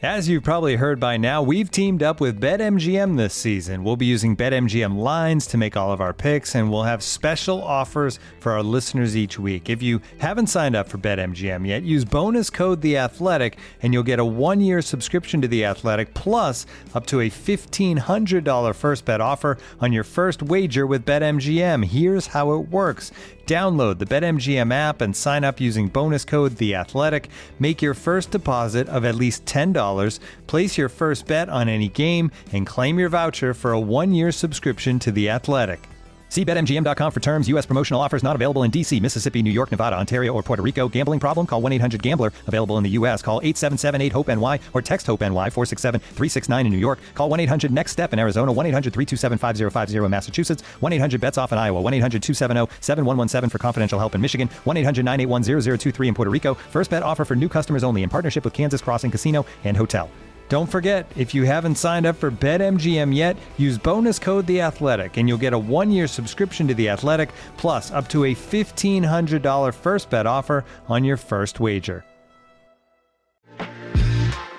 As you've probably heard by now, we've teamed up with BetMGM this season. We'll be using BetMGM lines to make all of our picks, and we'll have special offers for our listeners each week. If you haven't signed up for BetMGM yet, use bonus code The Athletic, and you'll get a 1-year subscription to The Athletic, plus up to a $1,500 first bet offer on your first wager with BetMGM. Here's how it works. Download the BetMGM app and sign up using bonus code The Athletic. Make your first deposit of at least $10. Place your first bet on any game and claim your voucher for a 1-year subscription to The Athletic. See BetMGM.com for terms. U.S. promotional offers not available in D.C., Mississippi, New York, Nevada, Ontario, or Puerto Rico. Gambling problem? Call 1-800-GAMBLER. Available in the U.S. Call 877-8-HOPE-NY or text HOPE-NY 467-369 in New York. Call 1-800-NEXT-STEP in Arizona. 1-800-327-5050 in Massachusetts. 1-800-BETS-OFF in Iowa. 1-800-270-7117 for confidential help in Michigan. 1-800-981-0023 in Puerto Rico. First bet offer for new customers only in partnership with Kansas Crossing Casino and Hotel. Don't forget, if you haven't signed up for BetMGM yet, use bonus code The Athletic, and you'll get a 1-year subscription to The Athletic, plus up to a $1,500 first bet offer on your first wager.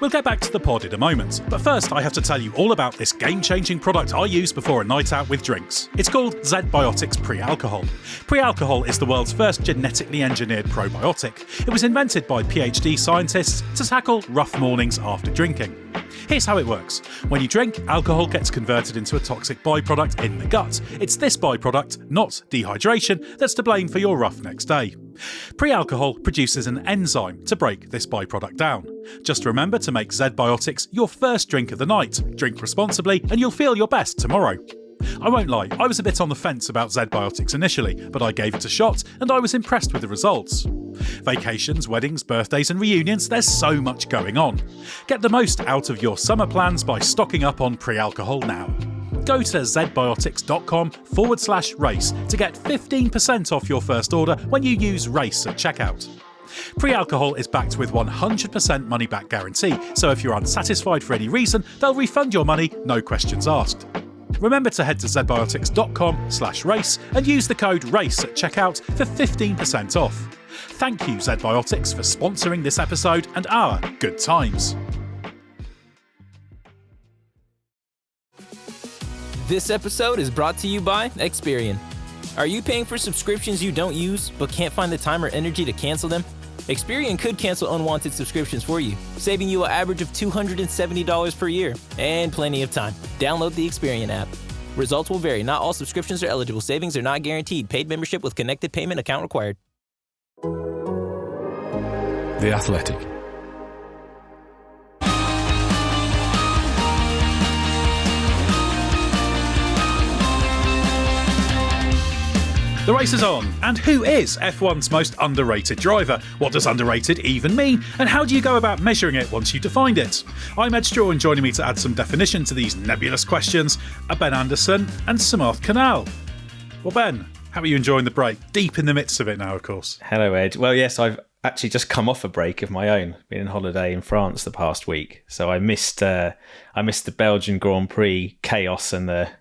We'll get back to the pod in a moment, but first I have to tell you all about this game-changing product I use before a night out with drinks. It's called Z-Biotics Pre-Alcohol. Pre-Alcohol is the world's first genetically engineered probiotic. It was invented by PhD scientists to tackle rough mornings after drinking. Here's how it works. When you drink, alcohol gets converted into a toxic byproduct in the gut. It's this byproduct, not dehydration, that's to blame for your rough next day. Pre-alcohol produces an enzyme to break this byproduct down. Just remember to make Z-Biotics your first drink of the night. Drink responsibly and you'll feel your best tomorrow. I won't lie, I was a bit on the fence about Z-Biotics initially, but I gave it a shot and I was impressed with the results. Vacations, weddings, birthdays and reunions, there's so much going on. Get the most out of your summer plans by stocking up on pre-alcohol now. Go to zbiotics.com/race to get 15% off your first order when you use RACE at checkout. Pre-alcohol is backed with 100% money-back guarantee, so if you're unsatisfied for any reason, they'll refund your money, no questions asked. Remember to head to zbiotics.com/race and use the code RACE at checkout for 15% off. Thank you, Z-Biotics, for sponsoring this episode and our good times. This episode is brought to you by Experian. Are you paying for subscriptions you don't use but can't find the time or energy to cancel them? Experian could cancel unwanted subscriptions for you, saving you an average of $270 per year and plenty of time. Download the Experian app. Results will vary. Not all subscriptions are eligible. Savings are not guaranteed. Paid membership with connected payment account required. The Athletic. The race is on, and who is F1's most underrated driver? What does underrated even mean, and how do you go about measuring it once you defined it? I'm Ed Straw, and joining me to add some definition to these nebulous questions are Ben Anderson and Samarth Kanal. Well, Ben, how are you enjoying the break? Deep in the midst of it now, of course. Hello, Ed. Well, yes, I've actually just come off a break of my own. Been on holiday in France the past week, so I missed the Belgian Grand Prix chaos and the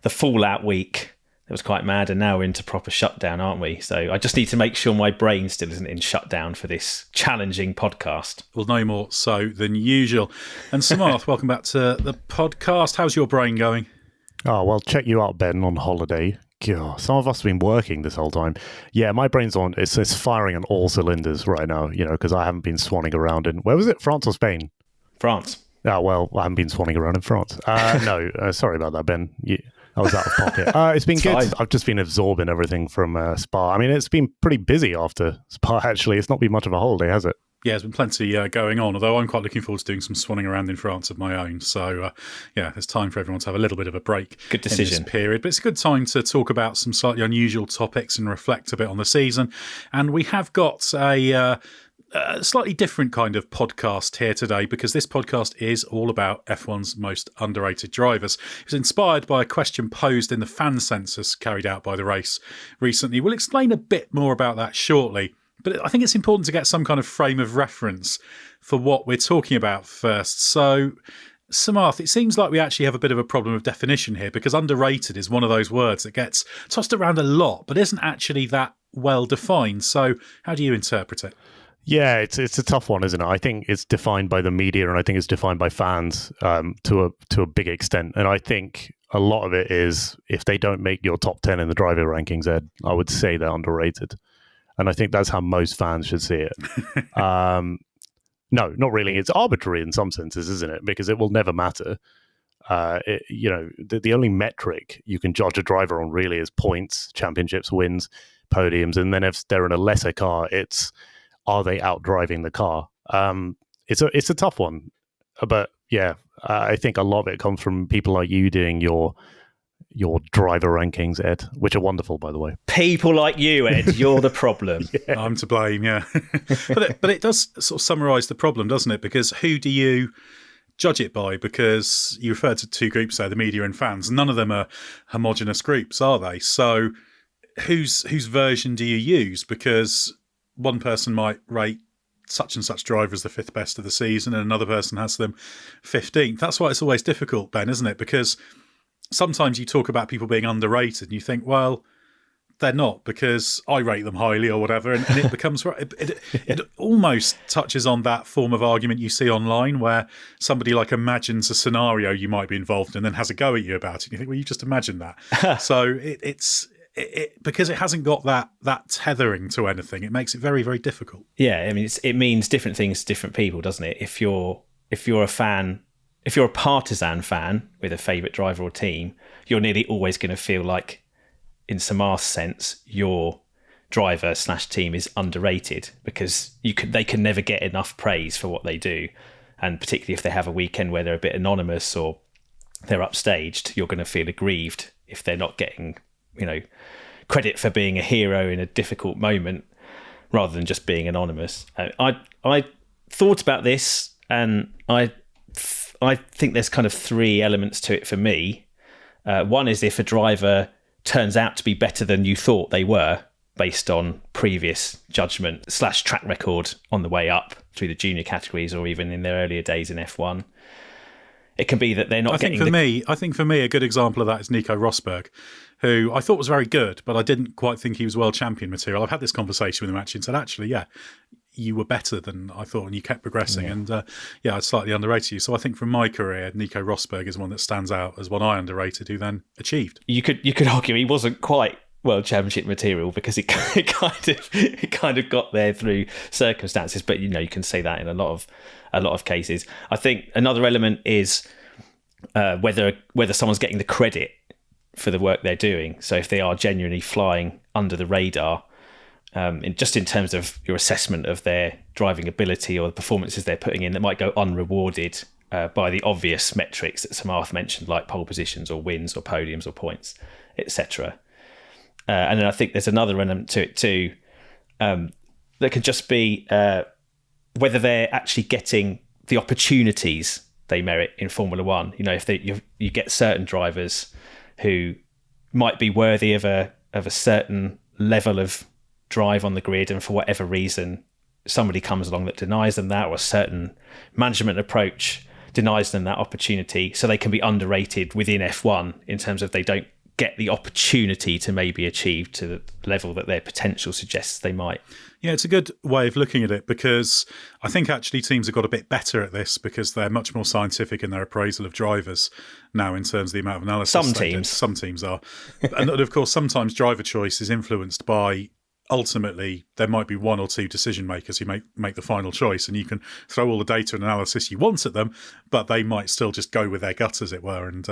fallout week. It was quite mad, and now we're into proper shutdown, aren't we? So I just need to make sure my brain still isn't in shutdown for this challenging podcast. Well, no more so than usual. And Samarth, welcome back to the podcast. How's your brain going? Oh, well, check you out, Ben, on holiday. God, some of us have been working this whole time. Yeah, my brain's on. It's firing on all cylinders right now, because I haven't been swanning around in... Where was it? France or Spain? France. Oh, well, I haven't been swanning around in France. No, sorry about that, Ben. I was out of pocket. It's been good. Fine. I've just been absorbing everything from Spa. I mean, it's been pretty busy after Spa, actually. It's not been much of a holiday, has it? Yeah, there's been plenty going on, although I'm quite looking forward to doing some swanning around in France of my own. So, there's time for everyone to have a little bit of a break. Good decision. In this period. But it's a good time to talk about some slightly unusual topics and reflect a bit on the season. And we have got a slightly different kind of podcast here today, because this podcast is all about F1's most underrated drivers. It was inspired by a question posed in the fan census carried out by the race recently. We'll explain a bit more about that shortly, but I think it's important to get some kind of frame of reference for what we're talking about first. So, Samarth, it seems like we actually have a bit of a problem of definition here, because underrated is one of those words that gets tossed around a lot but isn't actually that well defined. So how do you interpret it? Yeah, it's a tough one, isn't it? I think it's defined by the media, and I think it's defined by fans to a big extent. And I think a lot of it is if they don't make your top 10 in the driver rankings, Ed, I would say they're underrated. And I think that's how most fans should see it. No, not really. It's arbitrary in some senses, isn't it? Because it will never matter. The only metric you can judge a driver on really is points, championships, wins, podiums, and then if they're in a lesser car, it's are they out driving the car? It's a tough one, but yeah, I think a lot of it comes from people like you doing your driver rankings, Ed, which are wonderful, by the way. People like you, Ed, you're the problem. Yeah. I'm to blame, yeah. but it does sort of summarise the problem, doesn't it? Because who do you judge it by? Because you referred to two groups there, the media and fans. None of them are homogenous groups, are they? So whose version do you use? Because one person might rate such and such driver as the 5th best of the season and another person has them 15th. That's why it's always difficult, Ben, isn't it? Because sometimes you talk about people being underrated and you think, well, they're not because I rate them highly or whatever. And it becomes, it almost touches on that form of argument you see online where somebody like imagines a scenario you might be involved in and then has a go at you about it. And you think, well, you just imagined that. So it's because it hasn't got that tethering to anything, it makes it very, very difficult. Yeah, I mean, it means different things to different people, doesn't it? If you're a fan, if you're a partisan fan with a favourite driver or team, you're nearly always going to feel like, in some arse sense, your driver/team is underrated because they can never get enough praise for what they do, and particularly if they have a weekend where they're a bit anonymous or they're upstaged, you're going to feel aggrieved if they're not getting, credit for being a hero in a difficult moment rather than just being anonymous. I thought about this, and I think there's kind of 3 elements to it for me. One is if a driver turns out to be better than you thought they were based on previous judgment / track record on the way up through the junior categories or even in their earlier days in F1. It can be that they're not getting... I think for me, a good example of that is Nico Rosberg, who I thought was very good, but I didn't quite think he was world champion material. I've had this conversation with him actually and said, actually, yeah, you were better than I thought and you kept progressing. Yeah. And I slightly underrated you. So I think from my career, Nico Rosberg is one that stands out as one I underrated who then achieved. You could argue he wasn't quite world championship material because it kind of got there through circumstances, but you can say that in a lot of cases. I think another element is whether someone's getting the credit for the work they're doing. So if they are genuinely flying under the radar, just in terms of your assessment of their driving ability or the performances they're putting in, that might go unrewarded by the obvious metrics that Samarth mentioned, like pole positions or wins or podiums or points, etc. And then I think there's another element to it too, that could just be whether they're actually getting the opportunities they merit in Formula One. If you get certain drivers who might be worthy of a certain level of drive on the grid, and for whatever reason somebody comes along that denies them that, or a certain management approach denies them that opportunity, so they can be underrated within F1 in terms of they don't get the opportunity to maybe achieve to the level that their potential suggests they might. Yeah, it's a good way of looking at it, because I think actually teams have got a bit better at this because they're much more scientific in their appraisal of drivers now in terms of the amount of analysis. Some teams are. And of course, sometimes driver choice is influenced by, ultimately, there might be one or two decision makers who make the final choice, and you can throw all the data and analysis you want at them, but they might still just go with their gut, as it were, and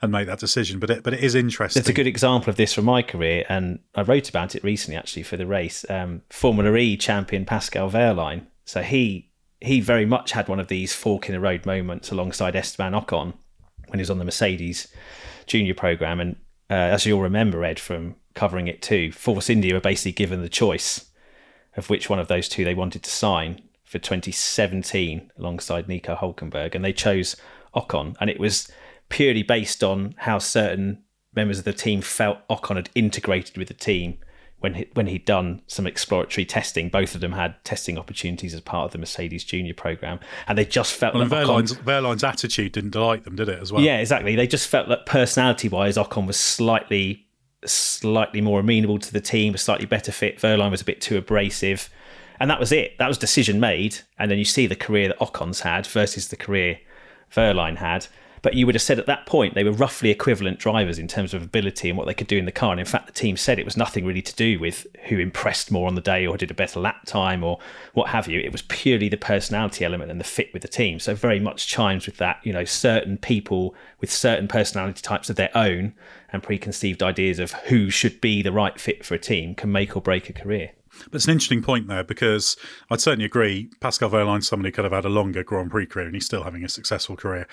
make that decision. But it is interesting. It's a good example of this from my career, and I wrote about it recently actually for the race. Formula E champion Pascal Wehrlein. So he very much had one of these fork in the road moments alongside Esteban Ocon when he was on the Mercedes junior program, and as you'll remember, Ed, from covering it too, Force India were basically given the choice of which one of those two they wanted to sign for 2017 alongside Nico Hulkenberg, and they chose Ocon, and it was purely based on how certain members of the team felt Ocon had integrated with the team when he'd done some exploratory testing. Both of them had testing opportunities as part of the Mercedes junior program, and they just felt that Wehrlein's attitude didn't delight them, did it, as well? Yeah, exactly. They just felt that personality-wise, Ocon was slightly more amenable to the team, a slightly better fit. Wehrlein was a bit too abrasive, And that was it. That was decision made. And then you see the career that Ocon's had versus the career Wehrlein had. But you would have said at that point they were roughly equivalent drivers in terms of ability and what they could do in the car. And in fact, the team said it was nothing really to do with who impressed more on the day or did a better lap time or what have you. It was purely the personality element and the fit with the team. So very much chimes with that, certain people with certain personality types of their own and preconceived ideas of who should be the right fit for a team can make or break a career. But it's an interesting point there, because I'd certainly agree Pascal Wehrlein's somebody who could have had a longer Grand Prix career and he's still having a successful career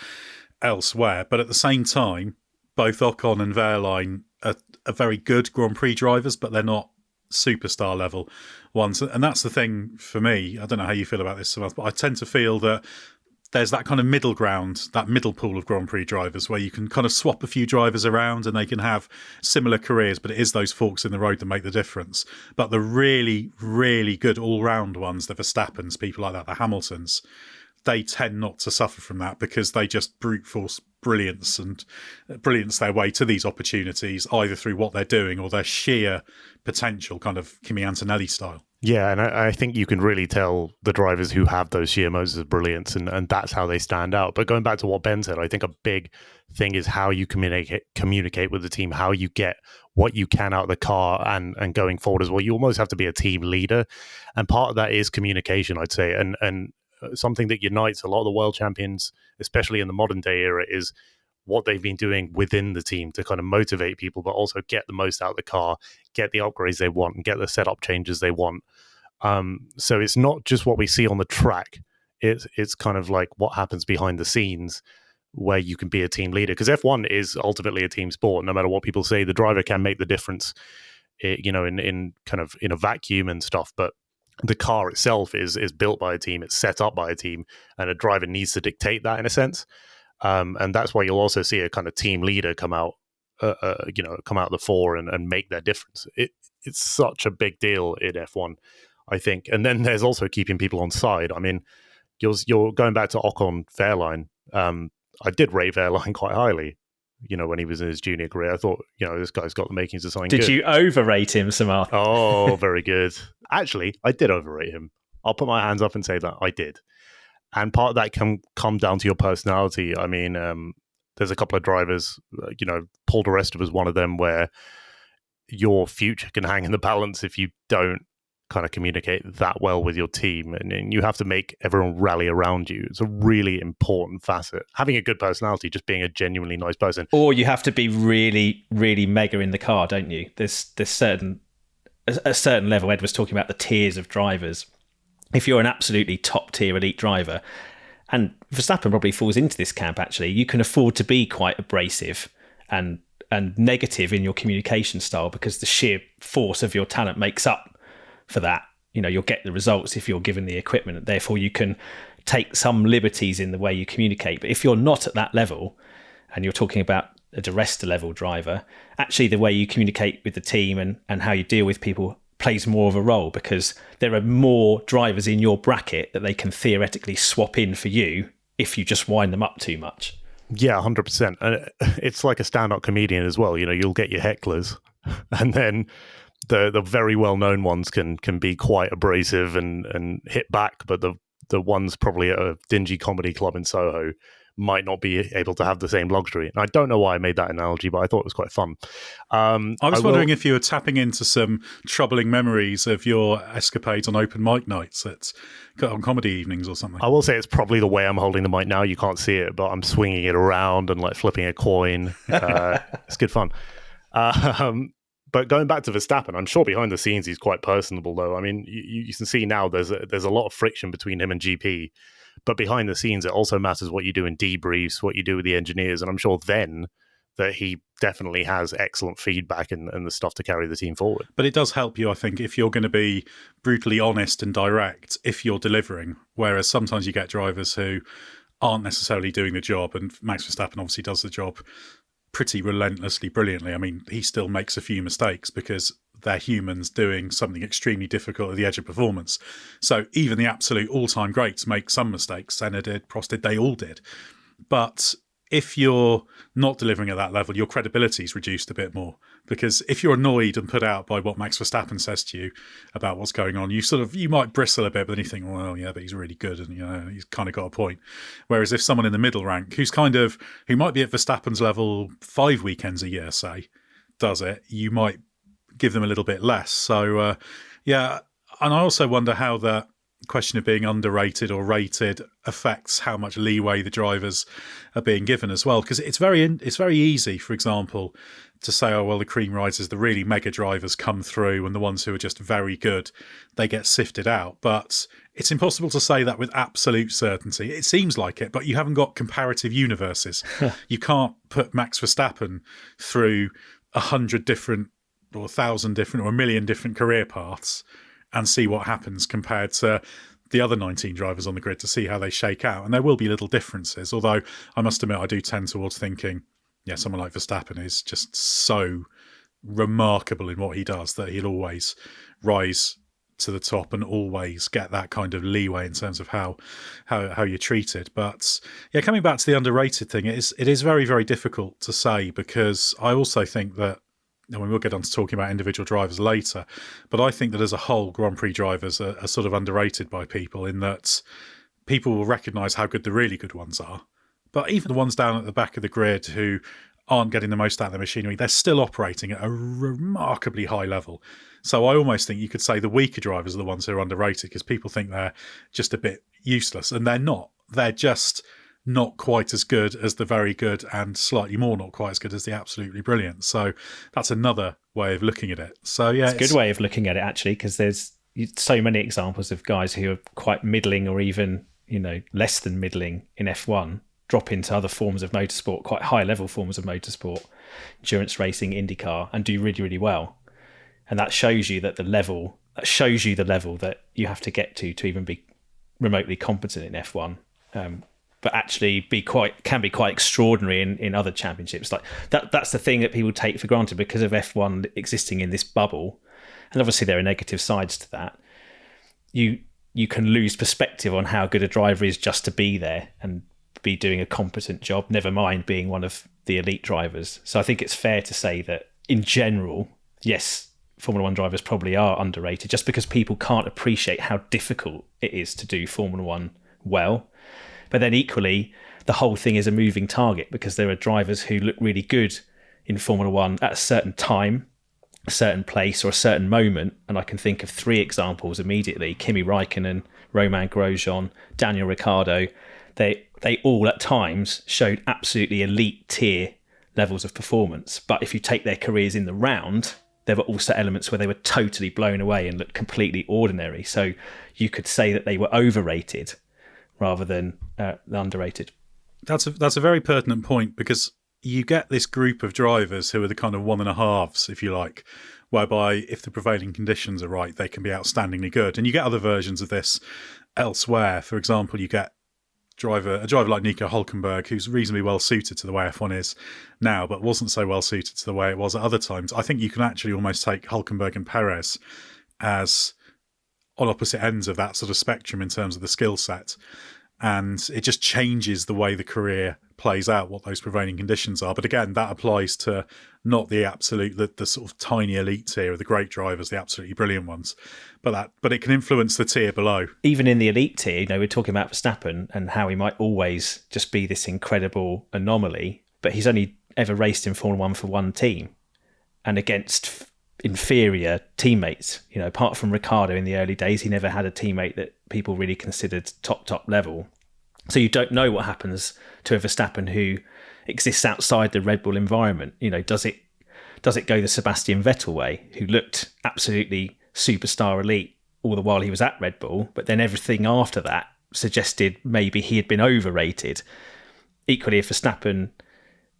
elsewhere. But at the same time, both Ocon and Wehrlein are very good Grand Prix drivers, but they're not superstar level ones. And that's the thing for me. I don't know how you feel about this, Samantha, but I tend to feel that there's that kind of middle ground, that middle pool of Grand Prix drivers where you can kind of swap a few drivers around and they can have similar careers, but it is those forks in the road that make the difference. But the really, really good all-round ones, the Verstappens, people like that, the Hamiltons, they tend not to suffer from that because they just brute force brilliance their way to these opportunities, either through what they're doing or their sheer potential, kind of Kimi Antonelli style. Yeah, and I think you can really tell the drivers who have those sheer moments of brilliance, and that's how they stand out. But going back to what Ben said, I think a big thing is how you communicate with the team, how you get what you can out of the car and going forward as well. You almost have to be a team leader, and part of that is communication, I'd say, and something that unites a lot of the world champions, especially in the modern day era, is what they've been doing within the team to kind of motivate people, but also get the most out of the car, get the upgrades they want, and get the setup changes they want. So it's not just what we see on the track. It's kind of like what happens behind the scenes where you can be a team leader. Because F1 is ultimately a team sport. No matter what people say, the driver can make the difference, in kind of in a vacuum and stuff. But the car itself is built by a team, it's set up by a team, and a driver needs to dictate that in a sense. And that's why you'll also see a kind of team leader come out of the fore and make their difference. It's such a big deal in F1, I think. And then there's also keeping people on side. I mean, you're going back to Ocon Wehrlein. I did rate Wehrlein quite highly. When he was in his junior career, I thought, this guy's got the makings of something good. Did you overrate him, Samar? Oh, very good. Actually, I did overrate him. I'll put my hands up and say that I did. And part of that can come down to your personality. I mean, there's a couple of drivers, Paul di Resta was one of them, where your future can hang in the balance if you don't kind of communicate that well with your team, and you have to make everyone rally around you. It's a really important facet. Having a good personality, just being a genuinely nice person. Or you have to be really, really mega in the car, don't you? There's a certain level. Ed was talking about the tiers of drivers. If you're an absolutely top tier elite driver, and Verstappen probably falls into this camp actually, you can afford to be quite abrasive and negative in your communication style because the sheer force of your talent makes up for that. You'll get the results if you're given the equipment. Therefore, you can take some liberties in the way you communicate. But if you're not at that level, and you're talking about a di Resta level driver, actually the way you communicate with the team and how you deal with people plays more of a role, because there are more drivers in your bracket that they can theoretically swap in for you if you just wind them up too much. Yeah, 100%. And it's like a stand-up comedian as well. You'll get your hecklers, and then the very well-known ones can be quite abrasive and hit back, but the ones probably at a dingy comedy club in Soho might not be able to have the same luxury. And I don't know why I made that analogy, but I thought it was quite fun. I was wondering if you were tapping into some troubling memories of your escapades on open mic nights on comedy evenings or something. I will say it's probably the way I'm holding the mic now. You can't see it, but I'm swinging it around and like flipping a coin. It's good fun. But going back to Verstappen, I'm sure behind the scenes he's quite personable, though. I mean, you can see now there's a lot of friction between him and GP. But behind the scenes, it also matters what you do in debriefs, what you do with the engineers. And I'm sure then that he definitely has excellent feedback and the stuff to carry the team forward. But it does help you, I think, if you're going to be brutally honest and direct, if you're delivering. Whereas sometimes you get drivers who aren't necessarily doing the job. And Max Verstappen obviously does the job pretty relentlessly, brilliantly. I mean, he still makes a few mistakes because they're humans doing something extremely difficult at the edge of performance. So even the absolute all-time greats make some mistakes. Senna did, Prost did, they all did. But if you're not delivering at that level, your credibility is reduced a bit more Because if you're annoyed and put out by what Max Verstappen says to you about what's going on, you might bristle a bit, but then you think, well, yeah, but he's really good, and he's kind of got a point. Whereas if someone in the middle rank, who might be at Verstappen's level 5 weekends a year, say, does it, you might give them a little bit less. So yeah, and I also wonder how the question of being underrated or rated affects how much leeway the drivers are being given as well, because it's very easy, for example, to say, oh well, the cream rises, the really mega drivers come through and the ones who are just very good, they get sifted out. But it's impossible to say that with absolute certainty. It seems like it, but you haven't got comparative universes. You can't put Max Verstappen through 100 different or 1,000 different or 1 million different career paths and see what happens compared to the other 19 drivers on the grid to see how they shake out. And there will be little differences, although I must admit I do tend towards thinking, yeah, someone like Verstappen is just so remarkable in what he does that he'll always rise to the top and always get that kind of leeway in terms of how you're treated. But yeah, coming back to the underrated thing, it is very, very difficult to say, because I also think that, and we'll get on to talking about individual drivers later, but I think that as a whole, Grand Prix drivers are sort of underrated by people, in that people will recognise how good the really good ones are. But even the ones down at the back of the grid who aren't getting the most out of their machinery, they're still operating at a remarkably high level. So I almost think you could say the weaker drivers are the ones who are underrated, because people think they're just a bit useless, and they're not. They're just not quite as good as the very good, and slightly more not quite as good as the absolutely brilliant. So that's another way of looking at it. So yeah, it's a good way of looking at it, actually, because there's so many examples of guys who are quite middling or even less than middling in F1 drop into other forms of motorsport, quite high level forms of motorsport, endurance racing, IndyCar, and do really, really well. And that shows you that the level that you have to get to even be remotely competent in F1. But actually can be quite extraordinary in other championships. Like that's the thing that people take for granted because of F1 existing in this bubble. And obviously there are negative sides to that. You can lose perspective on how good a driver is just to be there and be doing a competent job, never mind being one of the elite drivers. So I think it's fair to say that in general, yes, Formula One drivers probably are underrated, just because people can't appreciate how difficult it is to do Formula One well. But then equally, the whole thing is a moving target, because there are drivers who look really good in Formula One at a certain time, a certain place, or a certain moment. And I can think of 3 examples immediately: Kimi Räikkönen, Romain Grosjean, Daniel Ricciardo. They all at times showed absolutely elite tier levels of performance. But if you take their careers in the round, there were also elements where they were totally blown away and looked completely ordinary. So you could say that they were overrated rather than underrated. That's a very pertinent point, because you get this group of drivers who are the kind of 1.5s, if you like, whereby if the prevailing conditions are right, they can be outstandingly good. And you get other versions of this elsewhere. For example, you get a driver like Nico Hulkenberg, who's reasonably well suited to the way F1 is now, but wasn't so well suited to the way it was at other times. I think you can actually almost take Hulkenberg and Perez as on opposite ends of that sort of spectrum in terms of the skill set. And it just changes the way the career plays out, what those prevailing conditions are. But again, that applies to not the absolute, the sort of tiny elite tier of the great drivers, the absolutely brilliant ones. But it can influence the tier below. Even in the elite tier, we're talking about Verstappen and how he might always just be this incredible anomaly, but he's only ever raced in Formula One for one team and against inferior teammates. Apart from Ricciardo in the early days, he never had a teammate that people really considered top level. So you don't know what happens to a Verstappen who exists outside the Red Bull environment. Does it go the Sebastian Vettel way, who looked absolutely superstar elite all the while he was at Red Bull, but then everything after that suggested maybe he had been overrated. Equally, if Verstappen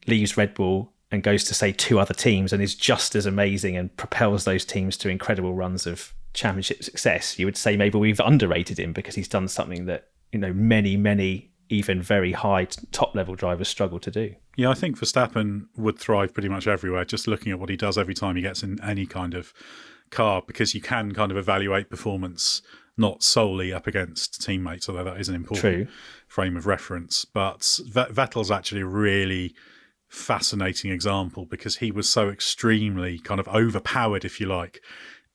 leaves Red Bull and goes to, say, 2 other teams and is just as amazing and propels those teams to incredible runs of championship success, you would say maybe we've underrated him because he's done something that many even very high top level drivers struggle to do. Yeah, I think Verstappen would thrive pretty much everywhere, just looking at what he does every time he gets in any kind of car, because you can kind of evaluate performance not solely up against teammates, although that is an important frame of reference. But Vettel's actually a really fascinating example because he was so extremely kind of overpowered, if you like,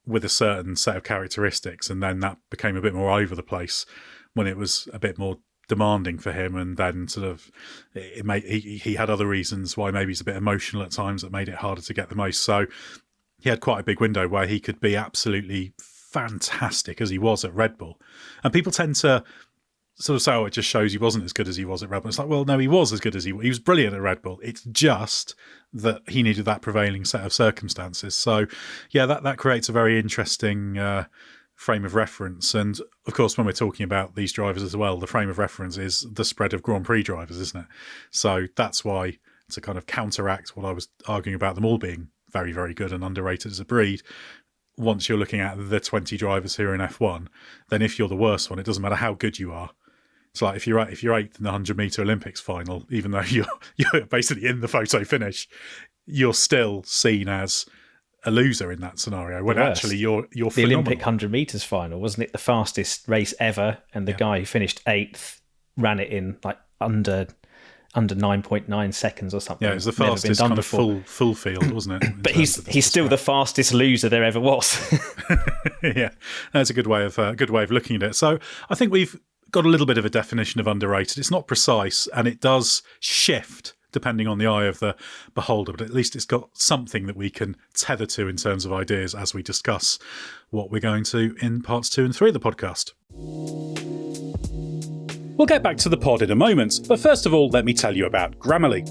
with a certain set of characteristics, and then that became a bit more over the place when it was a bit more demanding for him, and then sort of he had other reasons why maybe he's a bit emotional at times that made it harder to get the most. So he had quite a big window where he could be absolutely fantastic as he was at Red Bull, and people tend to sort of say, oh, it just shows he wasn't as good as he was at Red Bull. It's like, well, no, he was as good as he was brilliant at Red Bull. It's just that he needed that prevailing set of circumstances. So yeah, that creates a very interesting frame of reference. And of course, when we're talking about these drivers as well, the frame of reference is the spread of Grand Prix drivers, isn't it? So that's why, to kind of counteract what I was arguing about them all being very, very good and underrated as a breed, once you're looking at the 20 drivers here in F1, then if you're the worst one, it doesn't matter how good you are. It's like if you're eighth in the 100-meter Olympics final, even though you're basically in the photo finish, you're still seen as a loser in that scenario. When actually you're the phenomenal. Olympic 100-meters final, wasn't it the fastest race ever? And the guy who finished 8th ran it in like under 9.9 seconds or something. Yeah, it was the fastest kind of full field, wasn't it? But he's still the fastest loser there ever was. Yeah, that's a good way of looking at it. So I think we've got a little bit of a definition of underrated. It's not precise, and it does shift depending on the eye of the beholder, but at least it's got something that we can tether to in terms of ideas as we discuss what we're going to in parts 2 and 3 of the podcast. We'll get back to the pod in a moment, but first of all, let me tell you about Grammarly.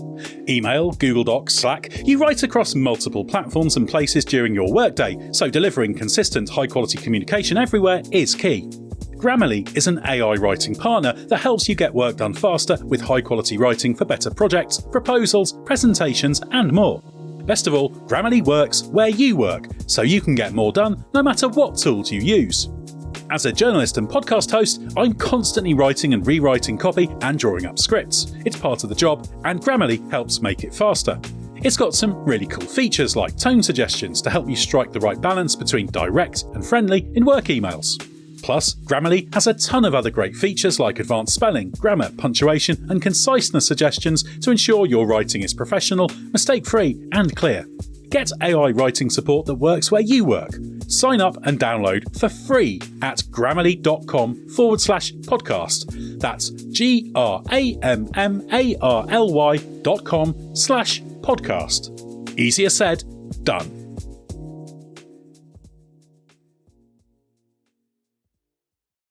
Email, Google Docs, Slack, you write across multiple platforms and places during your workday, so delivering consistent, high-quality communication everywhere is key. Grammarly is an AI writing partner that helps you get work done faster with high-quality writing for better projects, proposals, presentations, and more. Best of all, Grammarly works where you work, so you can get more done no matter what tools you use. As a journalist and podcast host, I'm constantly writing and rewriting copy and drawing up scripts. It's part of the job, and Grammarly helps make it faster. It's got some really cool features like tone suggestions to help you strike the right balance between direct and friendly in work emails. Plus, Grammarly has a ton of other great features like advanced spelling, grammar, punctuation, and conciseness suggestions to ensure your writing is professional, mistake-free, and clear. Get AI writing support that works where you work. Sign up and download for free at grammarly.com/podcast. That's GRAMMARLY.com/podcast. Easier said, done.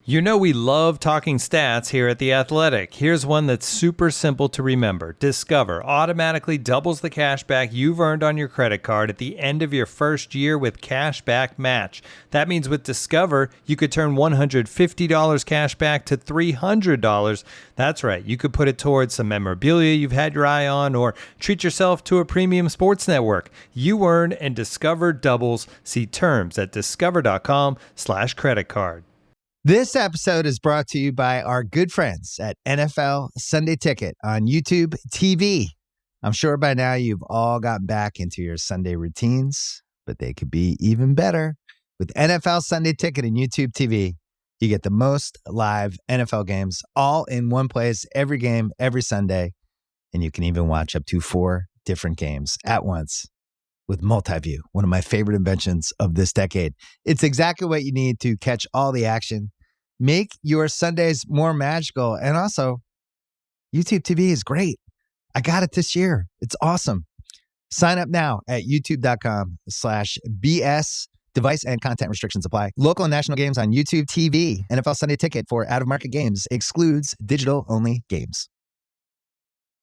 You know we love talking stats here at The Athletic. Here's one that's super simple to remember. Discover automatically doubles the cash back you've earned on your credit card at the end of your first year with Cash Back Match. That means with Discover, you could turn $150 cash back to $300. That's right, you could put it towards some memorabilia you've had your eye on or treat yourself to a premium sports network. You earn and Discover doubles. See terms at discover.com/creditcard. This episode is brought to you by our good friends at NFL Sunday Ticket on YouTube TV. I'm sure by now you've all gotten back into your Sunday routines, but they could be even better. With NFL Sunday Ticket and YouTube TV, you get the most live NFL games all in one place, every game, every Sunday, and you can even watch up to 4 different games at once. With Multiview, one of my favorite inventions of this decade. It's exactly what you need to catch all the action. Make your Sundays more magical. And also, YouTube TV is great. I got it this year. It's awesome. Sign up now at youtube.com/BS. Device and content restrictions apply. Local and national games on YouTube TV. NFL Sunday Ticket for out-of-market games. Excludes digital-only games.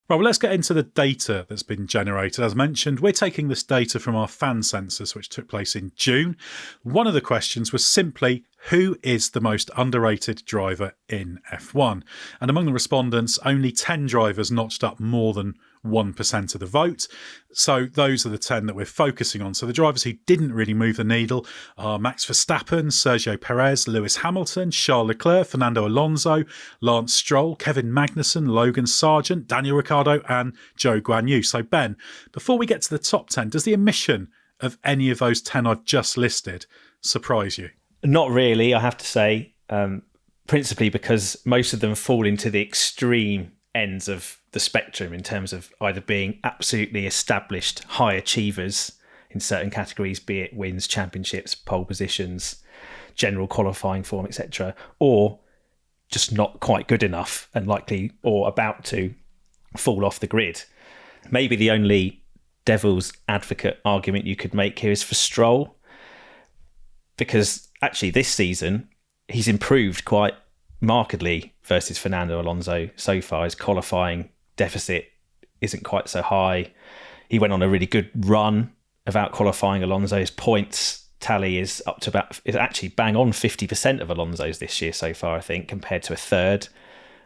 Right, well, let's get into the data that's been generated. As mentioned, we're taking this data from our fan census, which took place in June. One of the questions was simply, who is the most underrated driver in F1? And among the respondents, only 10 drivers notched up more than 1% of the vote. So those are the 10 that we're focusing on. So the drivers who didn't really move the needle are Max Verstappen, Sergio Perez, Lewis Hamilton, Charles Leclerc, Fernando Alonso, Lance Stroll, Kevin Magnussen, Logan Sargent, Daniel Ricciardo, and Zhou Guanyu. So Ben, before we get to the top 10, does the omission of any of those 10 I've just listed surprise you? Not really, I have to say, principally because most of them fall into the extreme ends of the spectrum in terms of either being absolutely established high achievers in certain categories, be it wins, championships, pole positions, general qualifying form, etc., or just not quite good enough and likely or about to fall off the grid. Maybe the only devil's advocate argument you could make here is for Stroll, because actually this season he's improved quite markedly versus Fernando Alonso so far. His qualifying deficit isn't quite so high. He went on a really good run of out qualifying Alonso's. Points tally is up to is actually bang on 50% of Alonso's this year so far, I think, compared to a third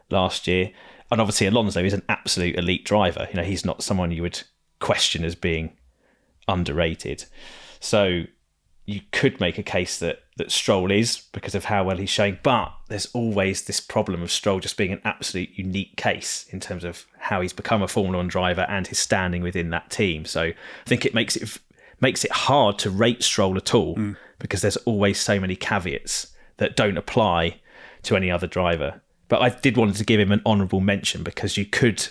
last year. And obviously Alonso is an absolute elite driver. You know, he's not someone you would question as being underrated. So you could make a case that Stroll is, because of how well he's showing, but there's always this problem of Stroll just being an absolute unique case in terms of how he's become a Formula 1 driver and his standing within that team. So I think it makes it hard to rate Stroll at all, because there's always so many caveats that don't apply to any other driver. But I did want to give him an honourable mention, because you could,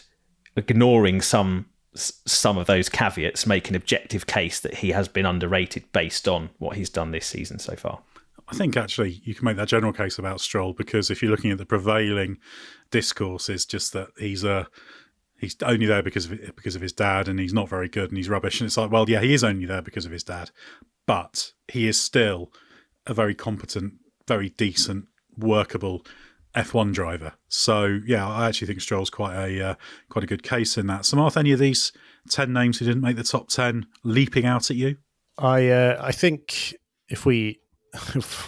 ignoring some of those caveats, make an objective case that he has been underrated based on what he's done this season so far. I think actually you can make that general case about Stroll, because if you're looking at the prevailing discourse, is just that he's only there because of his dad, and he's not very good and he's rubbish. And it's like, well, yeah, he is only there because of his dad, but he is still a very competent, very decent, workable F1 driver. So yeah, I actually think Stroll's quite a good case in that. So Marth, any of these 10 names who didn't make the top 10 leaping out at you? I think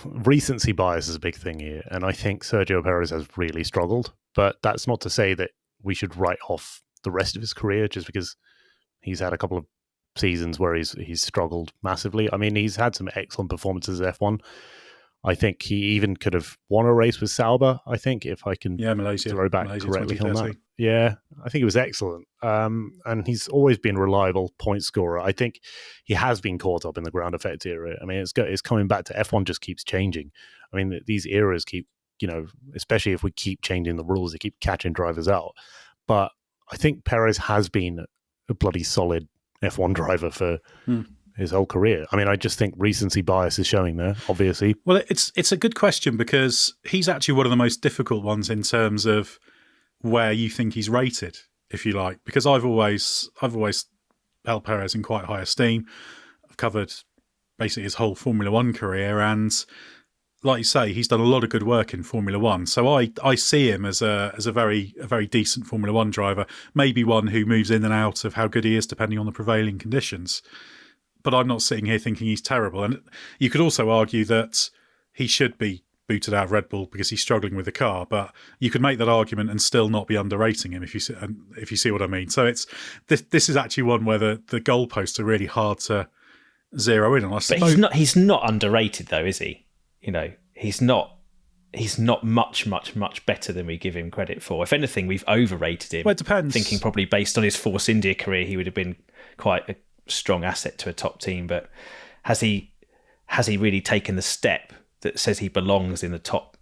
recency bias is a big thing here, and I think Sergio Perez has really struggled. But that's not to say that we should write off the rest of his career just because he's had a couple of seasons where he's struggled massively. I mean, he's had some excellent performances at F1. I think he even could have won a race with Sauber, I think, if I can throw back correctly on that. Yeah, I think it was excellent. And he's always been a reliable point scorer. I think he has been caught up in the ground effect era. I mean, it's coming back to F1 just keeps changing. I mean, these eras keep, especially if we keep changing the rules, they keep catching drivers out. But I think Perez has been a bloody solid F1 driver for his whole career. I mean, I just think recency bias is showing there, obviously. Well, it's a good question, because he's actually one of the most difficult ones in terms of where you think he's rated, if you like. Because I've always held Perez in quite high esteem. I've covered basically his whole Formula 1 career, and like you say, he's done a lot of good work in Formula 1. So I see him as a very decent Formula 1 driver, maybe one who moves in and out of how good he is depending on the prevailing conditions. But I'm not sitting here thinking he's terrible. And you could also argue that he should be booted out of Red Bull because he's struggling with the car. But you could make that argument and still not be underrating him, if you see what I mean. So this is actually one where the goalposts are really hard to zero in on. I suppose. But he's not underrated though, is he? He's not much better than we give him credit for. If anything, we've overrated him. Well, it depends. Thinking probably based on his Force India career, he would have been quite a strong asset to a top team. But has he really taken the step that says he belongs in the top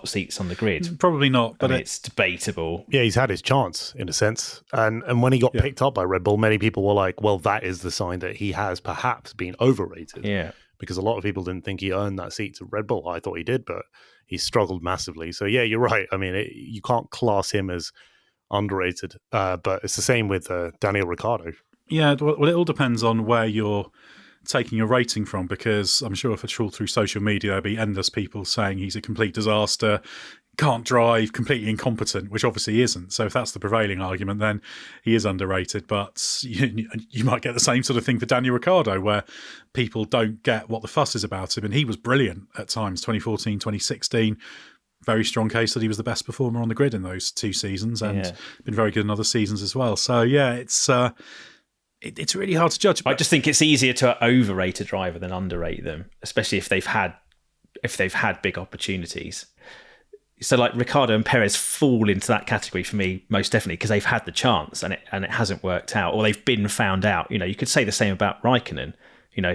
seats on the grid? Probably not, but it's debatable. Yeah, he's had his chance in a sense. And when he got picked up by Red Bull, many people were like, well, that is the sign that he has perhaps been overrated. Yeah. Because a lot of people didn't think he earned that seat to Red Bull. I thought he did, but he struggled massively. So yeah, you're right. I mean, you can't class him as underrated, but it's the same with Daniel Ricciardo. Yeah, well, it all depends on where you're taking your rating from, because I'm sure if it's all through social media, there'll be endless people saying he's a complete disaster, can't drive, completely incompetent, which obviously he isn't. So if that's the prevailing argument, then he is underrated. But you might get the same sort of thing for Daniel Ricciardo, where people don't get what the fuss is about him. And he was brilliant at times, 2014, 2016. Very strong case that he was the best performer on the grid in those 2 seasons, and been very good in other seasons as well. So yeah, it's really hard to judge. I just think it's easier to overrate a driver than underrate them, especially if they've had big opportunities. So like Ricciardo and Perez fall into that category for me, most definitely, because they've had the chance and it hasn't worked out, or they've been found out. You could say the same about Raikkonen,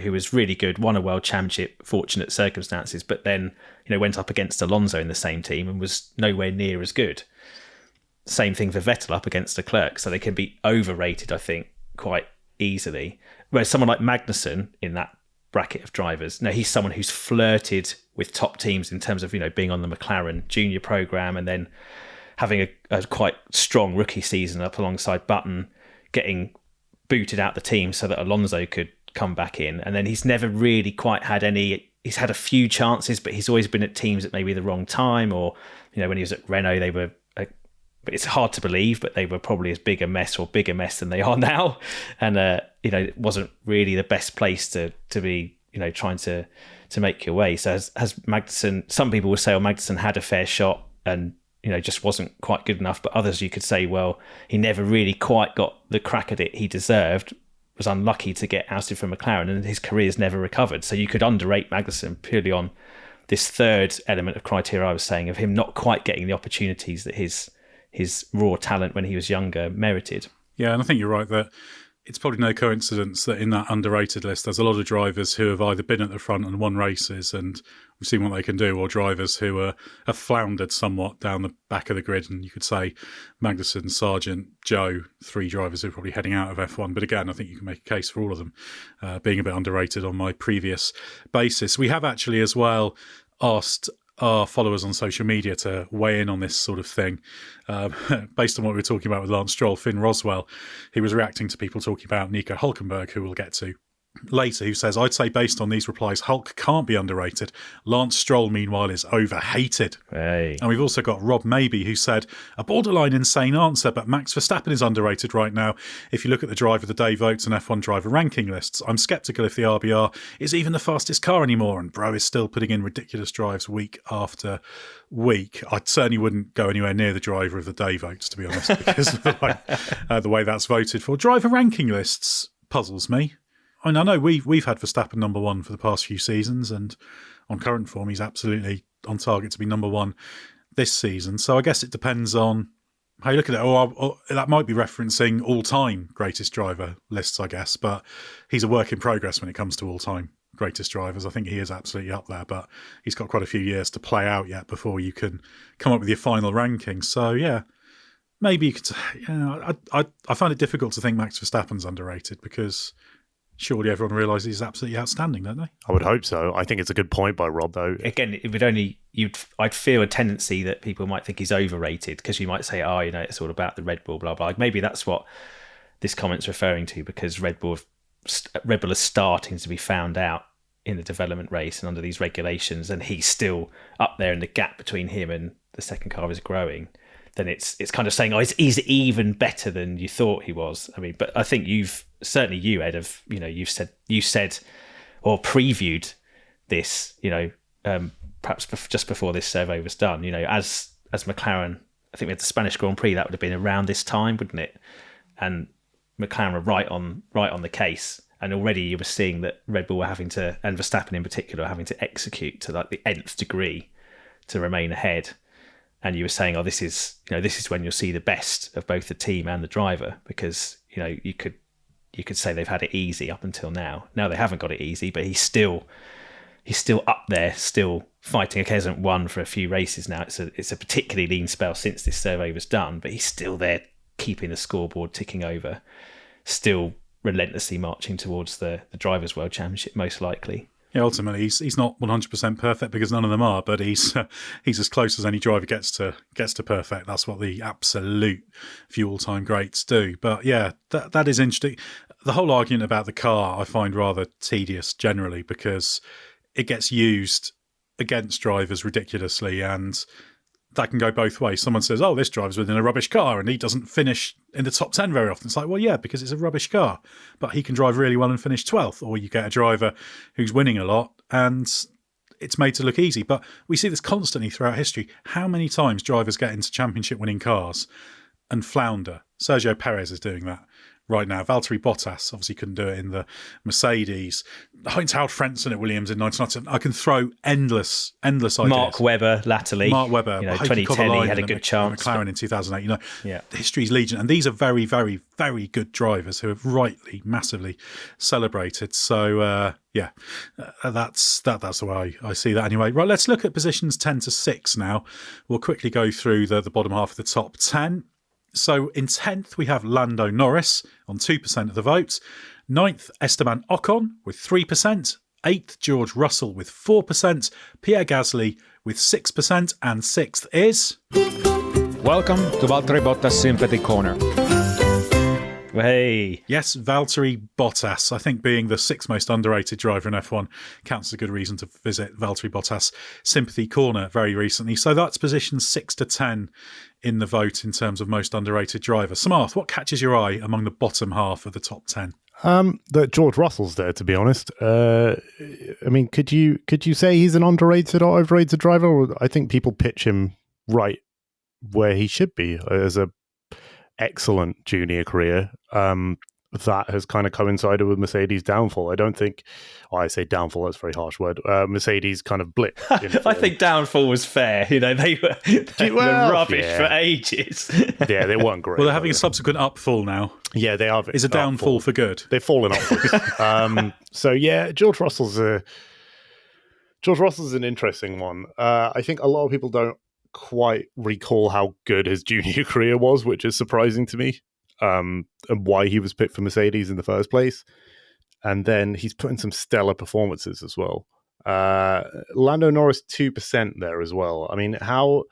who was really good, won a world championship, fortunate circumstances, but then, went up against Alonso in the same team and was nowhere near as good. Same thing for Vettel up against Leclerc. So they can be overrated, I think, quite easily. Whereas someone like Magnussen in that bracket of drivers, now he's someone who's flirted with top teams in terms of, being on the McLaren junior program and then having a quite strong rookie season up alongside Button, getting booted out the team so that Alonso could come back in. And then he's never really quite had any. He's had a few chances, but he's always been at teams at maybe the wrong time, or when he was at Renault, they were. It's hard to believe, but they were probably as big a mess or bigger mess than they are now, and it wasn't really the best place to be trying to make your way. So has Magnussen? Some people would say, Magnussen had a fair shot and just wasn't quite good enough, but others you could say, well, he never really quite got the crack at it he deserved. Was unlucky to get ousted from McLaren, and his career's never recovered. So you could underrate Magnussen purely on this third element of criteria I was saying, of him not quite getting the opportunities that his raw talent when he was younger merited. Yeah, and I think you're right that it's probably no coincidence that in that underrated list there's a lot of drivers who have either been at the front and won races and we've seen what they can do, or drivers who have floundered somewhat down the back of the grid. And you could say Magnussen, Sargent, Joe, 3 drivers who are probably heading out of F1. But again, I think you can make a case for all of them being a bit underrated on my previous basis. We have actually as well asked our followers on social media to weigh in on this sort of thing. Based on what we were talking about with Lance Stroll, Finn Roswell, he was reacting to people talking about Nico Hulkenberg, who we'll get to later, who says, I'd say based on these replies, Hulk can't be underrated. Lance Stroll, meanwhile, is overhated. Hey. And we've also got Rob Maybe, who said, a borderline insane answer, but Max Verstappen is underrated right now. If you look at the driver of the day votes and F1 driver ranking lists, I'm sceptical if the RBR is even the fastest car anymore, and Bro is still putting in ridiculous drives week after week. I certainly wouldn't go anywhere near the driver of the day votes, to be honest, because of the way that's voted for. Driver ranking lists puzzles me. I mean, I know we've had Verstappen number 1 for the past few seasons, and on current form, he's absolutely on target to be number 1 this season. So I guess it depends on how you look at it. Or that might be referencing all-time greatest driver lists, I guess. But he's a work in progress when it comes to all-time greatest drivers. I think he is absolutely up there, but he's got quite a few years to play out yet before you can come up with your final ranking. So yeah, maybe you could. I find it difficult to think Max Verstappen's underrated because surely everyone realises he's absolutely outstanding, don't they? I would hope so. I think it's a good point by Rob, though. Again, it would I'd feel a tendency that people might think he's overrated, because you might say, it's all about the Red Bull, blah, blah. Maybe that's what this comment's referring to, because Red Bull is starting to be found out in the development race and under these regulations, and he's still up there, and the gap between him and the second car is growing. Then it's kind of saying, he's even better than you thought he was. I mean, but I think you, Ed, you said or previewed this, perhaps just before this survey was done. As McLaren, I think we had the Spanish Grand Prix, that would have been around this time, wouldn't it? And McLaren were right on the case, and already you were seeing that Red Bull were having to, and Verstappen in particular, having to execute to like the nth degree to remain ahead. And you were saying, this is when you'll see the best of both the team and the driver, because you could say they've had it easy up until now. Now they haven't got it easy, but he's still up there, still fighting. Okay, hasn't won for a few races now. It's a particularly lean spell since this survey was done, but he's still there, keeping the scoreboard ticking over, still relentlessly marching towards the Drivers' World Championship, most likely. Yeah, ultimately, he's not 100% perfect, because none of them are, but he's as close as any driver gets to perfect. That's what the absolute few all-time greats do. But yeah, that is interesting. The whole argument about the car I find rather tedious generally, because it gets used against drivers ridiculously, and that can go both ways. Someone says, this driver's within a rubbish car and he doesn't finish in the top 10 very often. It's like, well, yeah, because it's a rubbish car, but he can drive really well and finish 12th. Or you get a driver who's winning a lot and it's made to look easy. But we see this constantly throughout history. How many times drivers get into championship winning cars and flounder? Sergio Perez is doing that right now. Valtteri Bottas obviously couldn't do it in the Mercedes. Heinz-Harald Frentzen at Williams in 1997. I can throw endless ideas. Mark Webber latterly. 2010 he had a good chance. McLaren in 2008. The history's legion. And these are very, very, very good drivers who have rightly, massively celebrated. So, that's the way I see that anyway. Right, let's look at positions 10 to 6 now. We'll quickly go through the bottom half of the top 10. So in 10th, we have Lando Norris on 2% of the vote. 9th, Esteban Ocon with 3%. 8th, George Russell with 4%. Pierre Gasly with 6%. And 6th is... Welcome to Valtteri Bottas Sympathy Corner. Hey. Yes, Valtteri Bottas. I think being the 6th most underrated driver in F1 counts as a good reason to visit Valtteri Bottas Sympathy Corner very recently. So that's position 6 to 10 in the vote in terms of most underrated driver. Samarth, what catches your eye among the bottom half of the top 10? That George Russell's there, to be honest. I mean, could you say he's an underrated or overrated driver? Or I think people pitch him right where he should be as a excellent junior career. That has kind of coincided with Mercedes' downfall. I don't think, I say downfall, that's a very harsh word. Mercedes kind of blipped. I think downfall was fair. You know, they were rubbish for ages. Yeah, they weren't great. Well, they're having a subsequent upfall now. Yeah, they are. Is a downfall for good? They've fallen upwards. So yeah, George Russell's an interesting one. I think a lot of people don't quite recall how good his junior career was, which is surprising to me. And why he was picked for Mercedes in the first place. And then he's put in some stellar performances as well. Lando Norris 2% there as well. I mean, how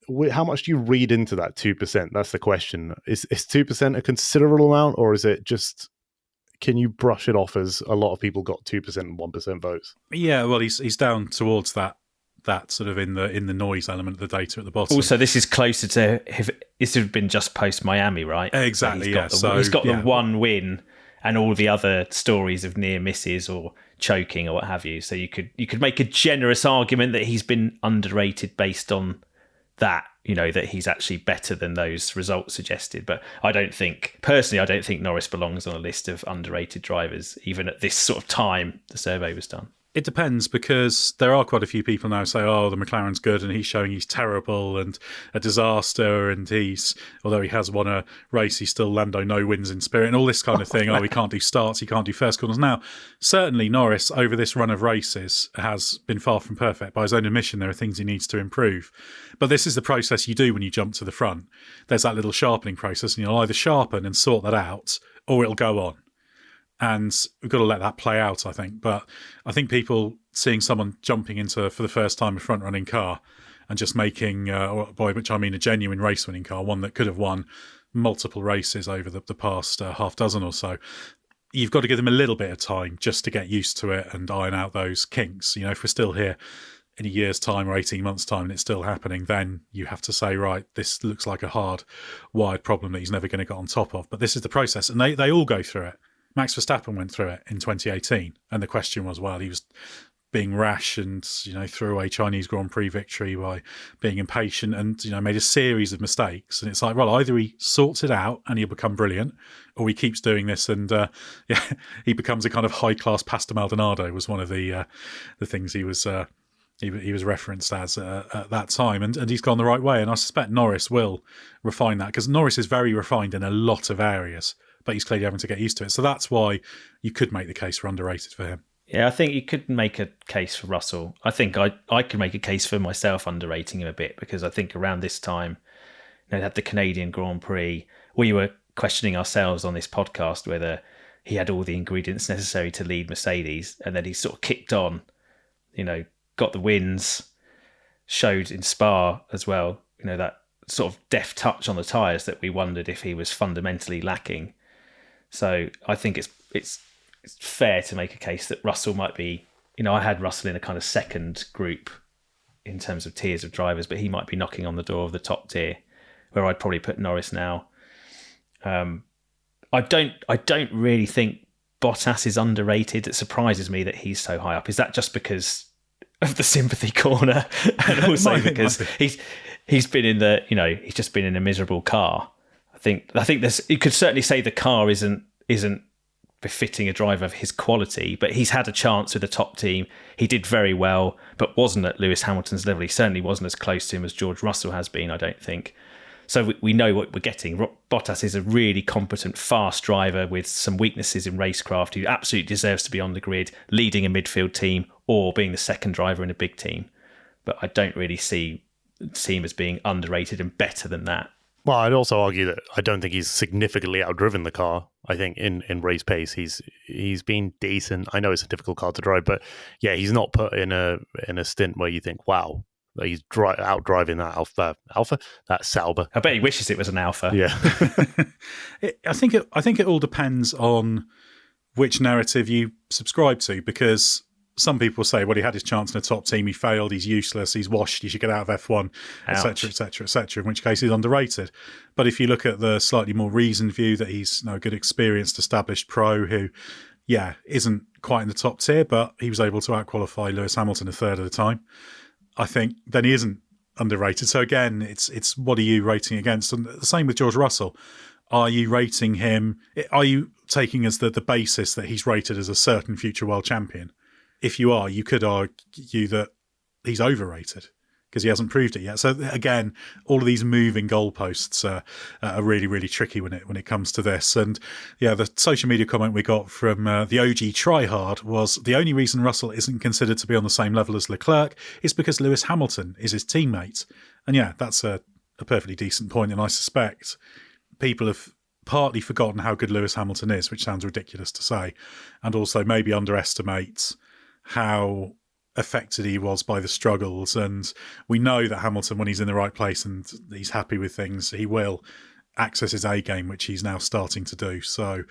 much do you read into that 2%? That's the question. Is 2% a considerable amount, or is it just, can you brush it off as a lot of people got 2% and 1% votes? Yeah, well, he's down towards that sort of in the noise element of the data at the bottom. Also, this is closer to if this would have been just post Miami, right? Exactly. So he's got the one win and all the other stories of near misses or choking or what have you. So you could make a generous argument that he's been underrated based on that. You know, that he's actually better than those results suggested. But I don't think Norris belongs on a list of underrated drivers, even at this sort of time the survey was done. It depends, because there are quite a few people now say, oh, the McLaren's good and he's showing he's terrible and a disaster, and although he has won a race, he's still Lando no wins in spirit and all this kind of thing. Oh, he can't do starts, he can't do first corners. Now, certainly Norris over this run of races has been far from perfect. By his own admission, there are things he needs to improve. But this is the process you do when you jump to the front. There's that little sharpening process, and you'll either sharpen and sort that out, or it'll go on. And we've got to let that play out, I think. But I think people seeing someone jumping into, for the first time, a front-running car and just making, by which I mean a genuine race-winning car, one that could have won multiple races over the past half dozen or so, you've got to give them a little bit of time just to get used to it and iron out those kinks. You know, if we're still here in a year's time or 18 months' time and it's still happening, then you have to say, right, this looks like a hard-wired problem that he's never going to get on top of. But this is the process, and they all go through it. Max Verstappen went through it in 2018, and the question was, well, he was being rash and, you know, threw away Chinese Grand Prix victory by being impatient and, you know, made a series of mistakes. And it's like, well, either he sorts it out and he'll become brilliant, or he keeps doing this and he becomes a kind of high-class Pastor Maldonado was one of the things he was referenced as at that time, and he's gone the right way. And I suspect Norris will refine that, because Norris is very refined in a lot of areas, but he's clearly having to get used to it. So that's why you could make the case for underrated for him. Yeah, I think you could make a case for Russell. I think I could make a case for myself underrating him a bit, because I think around this time, you know, had the Canadian Grand Prix, we were questioning ourselves on this podcast whether he had all the ingredients necessary to lead Mercedes, and then he sort of kicked on, you know, got the wins, showed in Spa as well, you know, that sort of deft touch on the tyres that we wondered if he was fundamentally lacking. So I think it's fair to make a case that Russell might be, you know, I had Russell in a kind of second group in terms of tiers of drivers, but he might be knocking on the door of the top tier, where I'd probably put Norris now. I don't really think Bottas is underrated. It surprises me that he's so high up. Is that just because of the sympathy corner, and also because he's been in the, you know, he's just been in a miserable car? I think there's, you could certainly say the car isn't befitting a driver of his quality, but he's had a chance with a top team. He did very well, but wasn't at Lewis Hamilton's level. He certainly wasn't as close to him as George Russell has been, I don't think. So we know what we're getting. Bottas is a really competent, fast driver with some weaknesses in racecraft, who absolutely deserves to be on the grid, leading a midfield team or being the second driver in a big team. But I don't really see him as being underrated and better than that. Well, I'd also argue that I don't think he's significantly outdriven the car. I think in race pace, he's been decent. I know it's a difficult car to drive, but yeah, he's not put in a stint where you think, wow, he's outdriving that Sauber. I bet he wishes it was an Alpha. Yeah. I think it all depends on which narrative you subscribe to, because some people say, well, he had his chance in a top team, he failed, he's useless, he's washed, he should get out of F1, etc., etc., etc., in which case he's underrated. But if you look at the slightly more reasoned view that he's a good, experienced, established pro who, isn't quite in the top tier, but he was able to outqualify Lewis Hamilton a third of the time, I think then he isn't underrated. So again, it's what are you rating against? And the same with George Russell. Are you rating him? Are you taking as the basis that he's rated as a certain future world champion? If you are, you could argue that he's overrated because he hasn't proved it yet. So again, all of these moving goalposts are really, really tricky when it comes to this. And the social media comment we got from the OG Tryhard was the only reason Russell isn't considered to be on the same level as Leclerc is because Lewis Hamilton is his teammate. And that's a perfectly decent point. And I suspect people have partly forgotten how good Lewis Hamilton is, which sounds ridiculous to say, and also maybe underestimates how affected he was by the struggles. And we know that Hamilton, when he's in the right place and he's happy with things, he will access his A game, which he's now starting to do. So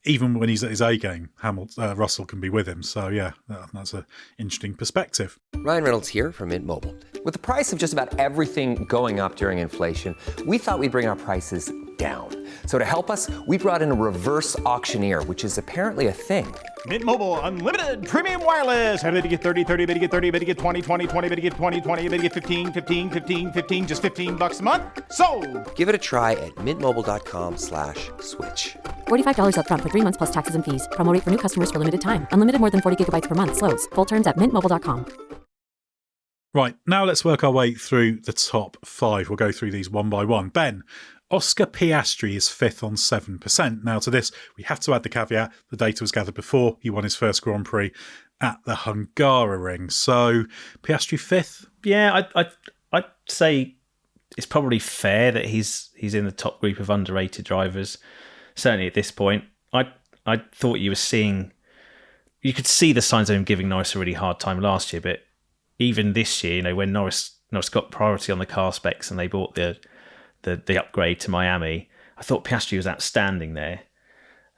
even when he's at his A game, Russell can be with him. So that's an interesting perspective. Ryan Reynolds here from Mint Mobile. With the price of just about everything going up during inflation, we thought we'd bring our prices down. So to help us, we brought in a reverse auctioneer, which is apparently a thing. Mint Mobile Unlimited Premium Wireless. How to get 30, 30, bit to get 30, bit to get 20, 20, 20, bit to get 20, 20, bit to get 15, 15, 15, 15, just $15 a month? Sold! Give it a try at mintmobile.com/switch. $45 up front for 3 months plus taxes and fees. Promo rate for new customers for limited time. Unlimited more than 40 gigabytes per month. Slows full terms at mintmobile.com. Right, now let's work our way through the top 5. We'll go through these one by one. Ben, Oscar Piastri is 5th on 7%. Now to this, we have to add the caveat, the data was gathered before he won his first Grand Prix at the Hungaroring. So Piastri 5th? Yeah, I'd say it's probably fair that he's in the top group of underrated drivers, certainly at this point. I thought you could see the signs of him giving Norris a really hard time last year, but even this year, when Norris got priority on the car specs and they bought the upgrade to Miami, I thought Piastri was outstanding there.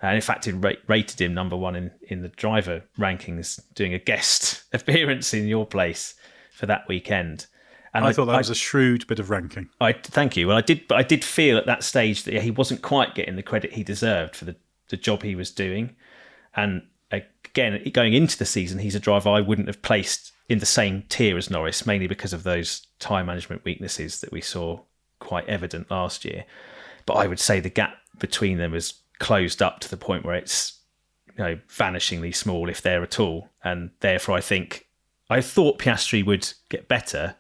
And in fact, it rated him number 1 in the driver rankings, doing a guest appearance in your place for that weekend. And I thought that was a shrewd bit of ranking. Thank you. Well, I did feel at that stage that he wasn't quite getting the credit he deserved for the job he was doing. And again, going into the season, he's a driver I wouldn't have placed in the same tier as Norris, mainly because of those tyre management weaknesses that we saw quite evident last year. But I would say the gap between them has closed up to the point where it's vanishingly small, if there at all. And therefore, I thought Piastri would get better,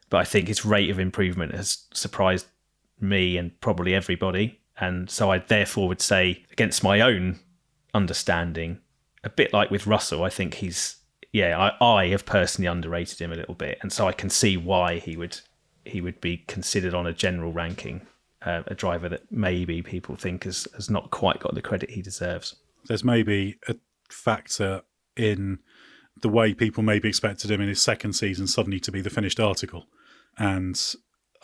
but I think his rate of improvement has surprised me and probably everybody. And so I therefore would say, against my own understanding, a bit like with Russell, I think I have personally underrated him a little bit. And so I can see why he would be considered on a general ranking, a driver that maybe people think has not quite got the credit he deserves. There's maybe a factor in the way people maybe expected him in his second season suddenly to be the finished article. And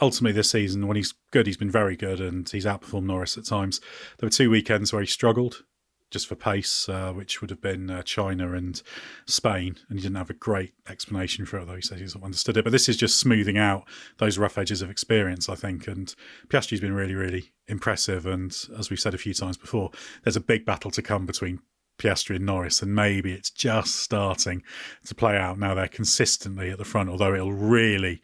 ultimately this season, when he's good, he's been very good and he's outperformed Norris at times. There were 2 weekends where he struggled just for pace, which would have been China and Spain, and he didn't have a great explanation for it, although he said he's understood it. But this is just smoothing out those rough edges of experience, I think. And Piastri's been really, really impressive. And as we've said a few times before, there's a big battle to come between Piastri and Norris, and maybe it's just starting to play out now. They're consistently at the front, although it'll really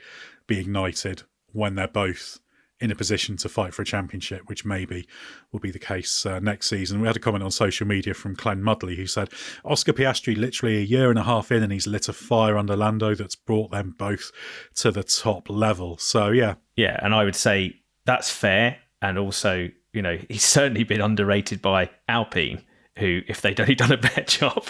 be ignited when they're both in a position to fight for a championship, which maybe will be the case next season. We had a comment on social media from Glenn Mudley who said, Oscar Piastri literally a year and a half in and he's lit a fire under Lando that's brought them both to the top level. So, yeah. Yeah, and I would say that's fair. And also, he's certainly been underrated by Alpine, who, if they'd only done a better job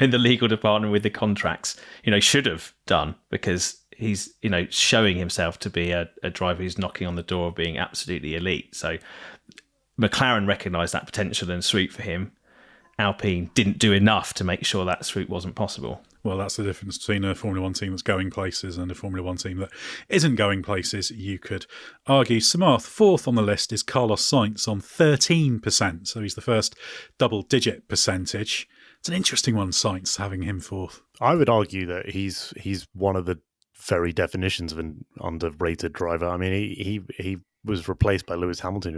in the legal department with the contracts, should have done, because he's showing himself to be a driver who's knocking on the door of being absolutely elite. So McLaren recognised that potential and swooped for him. Alpine didn't do enough to make sure that swoop wasn't possible. Well, that's the difference between a Formula One team that's going places and a Formula One team that isn't going places, you could argue. Samarth, fourth on the list, is Carlos Sainz on 13%. So he's the first double-digit percentage. It's an interesting one, Sainz, having him fourth. I would argue that he's one of the very definitions of an underrated driver. I mean, he was replaced by Lewis Hamilton,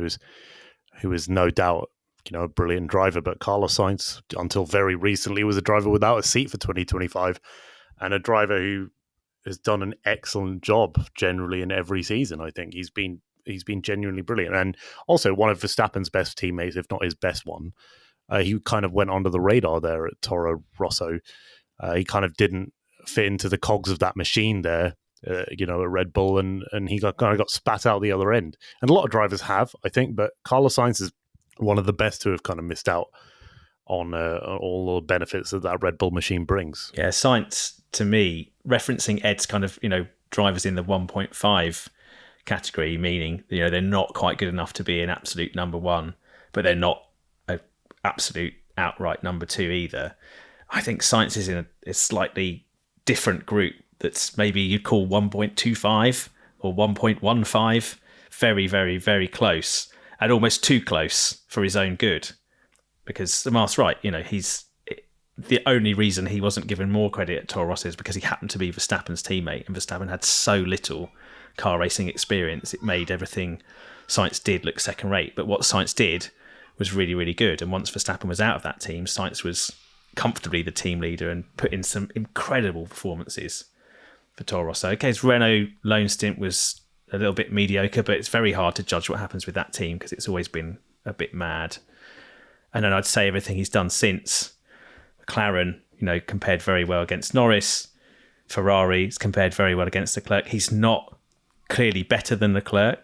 who was no doubt a brilliant driver, but Carlos Sainz, until very recently, was a driver without a seat for 2025, and a driver who has done an excellent job generally in every season. I think he's been genuinely brilliant, and also one of Verstappen's best teammates, if not his best one. He kind of went under the radar there at Toro Rosso. He kind of didn't fit into the cogs of that machine there, at Red Bull, and he kind of got spat out the other end. And a lot of drivers have, I think, but Carlos Sainz is one of the best to have kind of missed out on all the benefits that Red Bull machine brings. Yeah, Sainz, to me, referencing Ed's kind of, drivers in the 1.5 category, meaning, they're not quite good enough to be an absolute number one, but they're not an absolute outright number two either. I think Sainz is in a slightly different group that's maybe you'd call 1.25 or 1.15. Very, very, very close. And almost too close for his own good, because Samarth's right. He's the only reason he wasn't given more credit at Toro Rosso is because he happened to be Verstappen's teammate, and Verstappen had so little car racing experience. It made everything Sainz did look second rate. But what Sainz did was really, really good. And once Verstappen was out of that team, Sainz was comfortably the team leader and put in some incredible performances for Toro Rosso. Okay, his Renault loan stint was a little bit mediocre, but it's very hard to judge what happens with that team because it's always been a bit mad. And then I'd say everything he's done since. McLaren, compared very well against Norris. Ferrari's compared very well against Leclerc. He's not clearly better than Leclerc,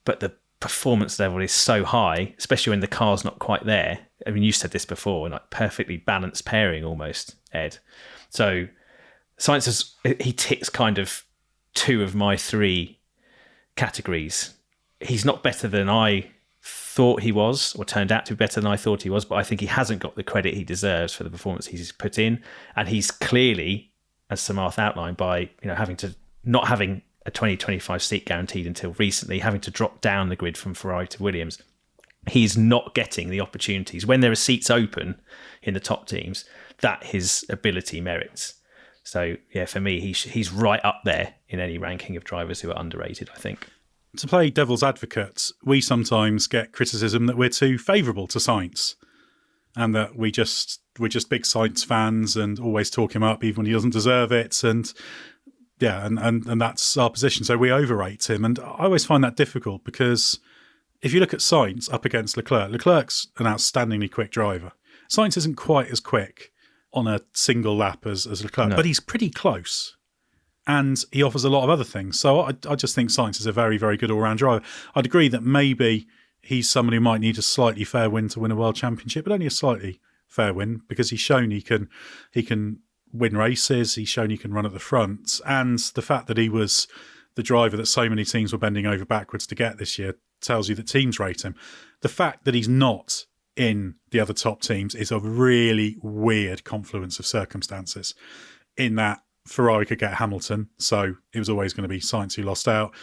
but the performance level is so high, especially when the car's not quite there. I mean, you said this before, like perfectly balanced pairing almost, Ed. So Sainz, he ticks kind of two of my three categories. He's not better than I thought he was, or turned out to be better than I thought he was, but I think he hasn't got the credit he deserves for the performance he's put in. And he's clearly, as Samarth outlined, by not having a 2025 seat guaranteed until recently, having to drop down the grid from Ferrari to Williams, he's not getting the opportunities when there are seats open in the top teams that his ability merits. So, yeah, for me, he's right up there in any ranking of drivers who are underrated, I think. To play devil's advocate, we sometimes get criticism that we're too favourable to Sainz and that we're just big Sainz fans and always talk him up even when he doesn't deserve it. And yeah, and that's our position. So we overrate him. And I always find that difficult because if you look at Sainz up against Leclerc's an outstandingly quick driver. Sainz isn't quite as quick on a single lap as Leclerc, but he's pretty close. And he offers a lot of other things. So I just think Sainz is a very, very good all-round driver. I'd agree that maybe he's someone who might need a slightly fair win to win a world championship, but only a slightly fair win because he's shown he can win races. He's shown he can run at the front. And the fact that he was the driver that so many teams were bending over backwards to get this year tells you that teams rate him. The fact that he's not in the other top teams is a really weird confluence of circumstances in that Ferrari could get Hamilton, so it was always going to be Sainz who lost out.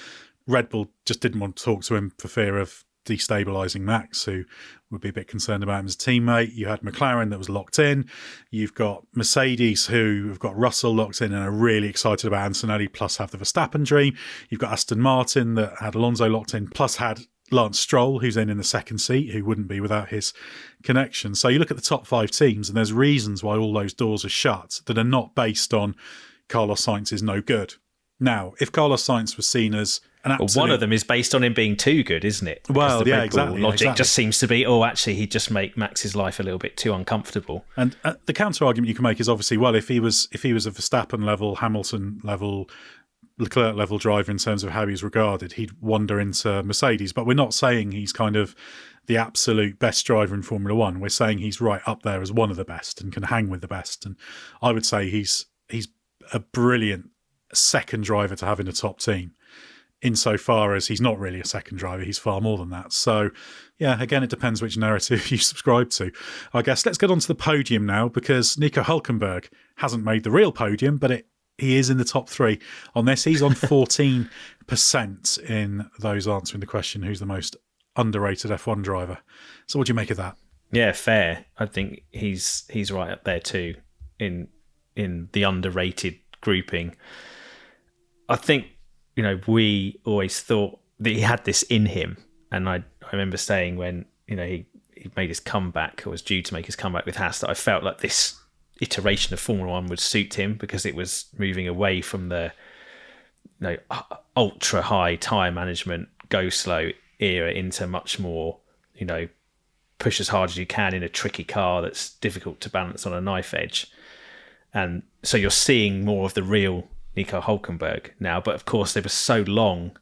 Red Bull just didn't want to talk to him for fear of destabilising Max, who would be a bit concerned about him as a teammate. You had McLaren that was locked in. You've got Mercedes who have got Russell locked in and are really excited about Antonelli, plus have the Verstappen dream. You've got Aston Martin that had Alonso locked in, plus had Lance Stroll, who's in the second seat, who wouldn't be without his connection. So you look at the top five teams and there's reasons why all those doors are shut that are not based on Carlos Sainz is no good. Now, if Carlos Sainz was seen as an absolute... Well, one of them is based on him being too good, isn't it? Well, yeah, exactly. Logic just seems to be, actually, he'd just make Max's life a little bit too uncomfortable. And the counter argument you can make is obviously, well, if he was a Verstappen level, Hamilton level, Leclerc level driver in terms of how he's regarded, he'd wander into Mercedes. But we're not saying he's kind of the absolute best driver in Formula One. We're saying he's right up there as one of the best and can hang with the best. And I would say he's a brilliant second driver to have in a top team, insofar as he's not really a second driver. He's far more than that. So, yeah, again, it depends which narrative you subscribe to. I guess let's get on to the podium now, because Nico Hulkenberg hasn't made the real podium, but he is in the top 3 on this. He's on 14% in those answering the question, who's the most underrated F1 driver. So what do you make of that? Yeah, fair. I think he's right up there too in the underrated grouping. I think, we always thought that he had this in him. And I remember saying when, he made his comeback, or was due to make his comeback with Haas, that I felt like this iteration of Formula One would suit him, because it was moving away from the ultra high tyre management, go slow era into much more, push as hard as you can in a tricky car that's difficult to balance on a knife edge. And so you're seeing more of the real Nico Hulkenberg now. But of course, there was so long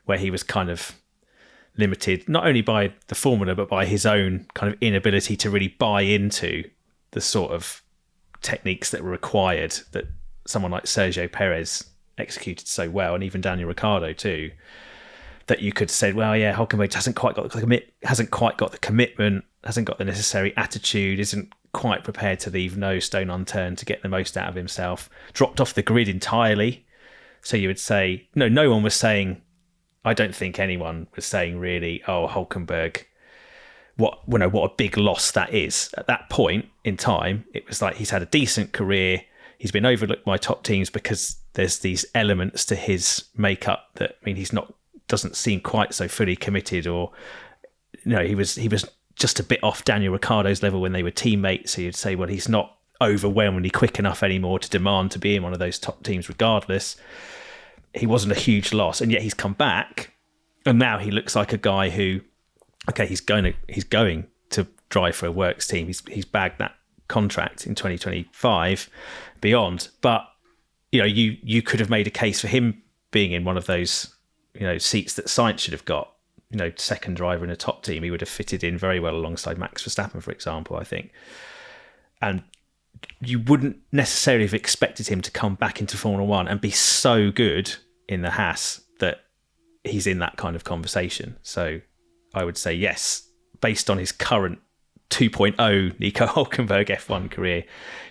where he was kind of limited, not only by the formula, but by his own kind of inability to really buy into the sort of techniques that were required that someone like Sergio Perez executed so well, and even Daniel Ricciardo too, that you could say, well, yeah, Hulkenberg hasn't quite got the commitment, hasn't got the necessary attitude, isn't quite prepared to leave no stone unturned to get the most out of himself, dropped off the grid entirely. So you would say, no one was saying, I don't think anyone was saying really, oh, Hulkenberg, what a big loss that is. At that point in time, it was like he's had a decent career. He's been overlooked by top teams because there's these elements to his makeup that, doesn't seem quite so fully committed, or he was just a bit off Daniel Ricciardo's level when they were teammates. So you'd say, well, he's not overwhelmingly quick enough anymore to demand to be in one of those top teams regardless. He wasn't a huge loss, and yet he's come back, and now he looks like a guy who, okay, he's going to drive for a works team. He's bagged that contract in 2025 beyond, but you could have made a case for him being in one of those seats that Sainz should have got, second driver in a top team. He would have fitted in very well alongside Max Verstappen, for example, I think. And you wouldn't necessarily have expected him to come back into Formula One and be so good in the Haas that he's in that kind of conversation. So I would say yes, based on his current 2.0 Nico Hulkenberg F1 career,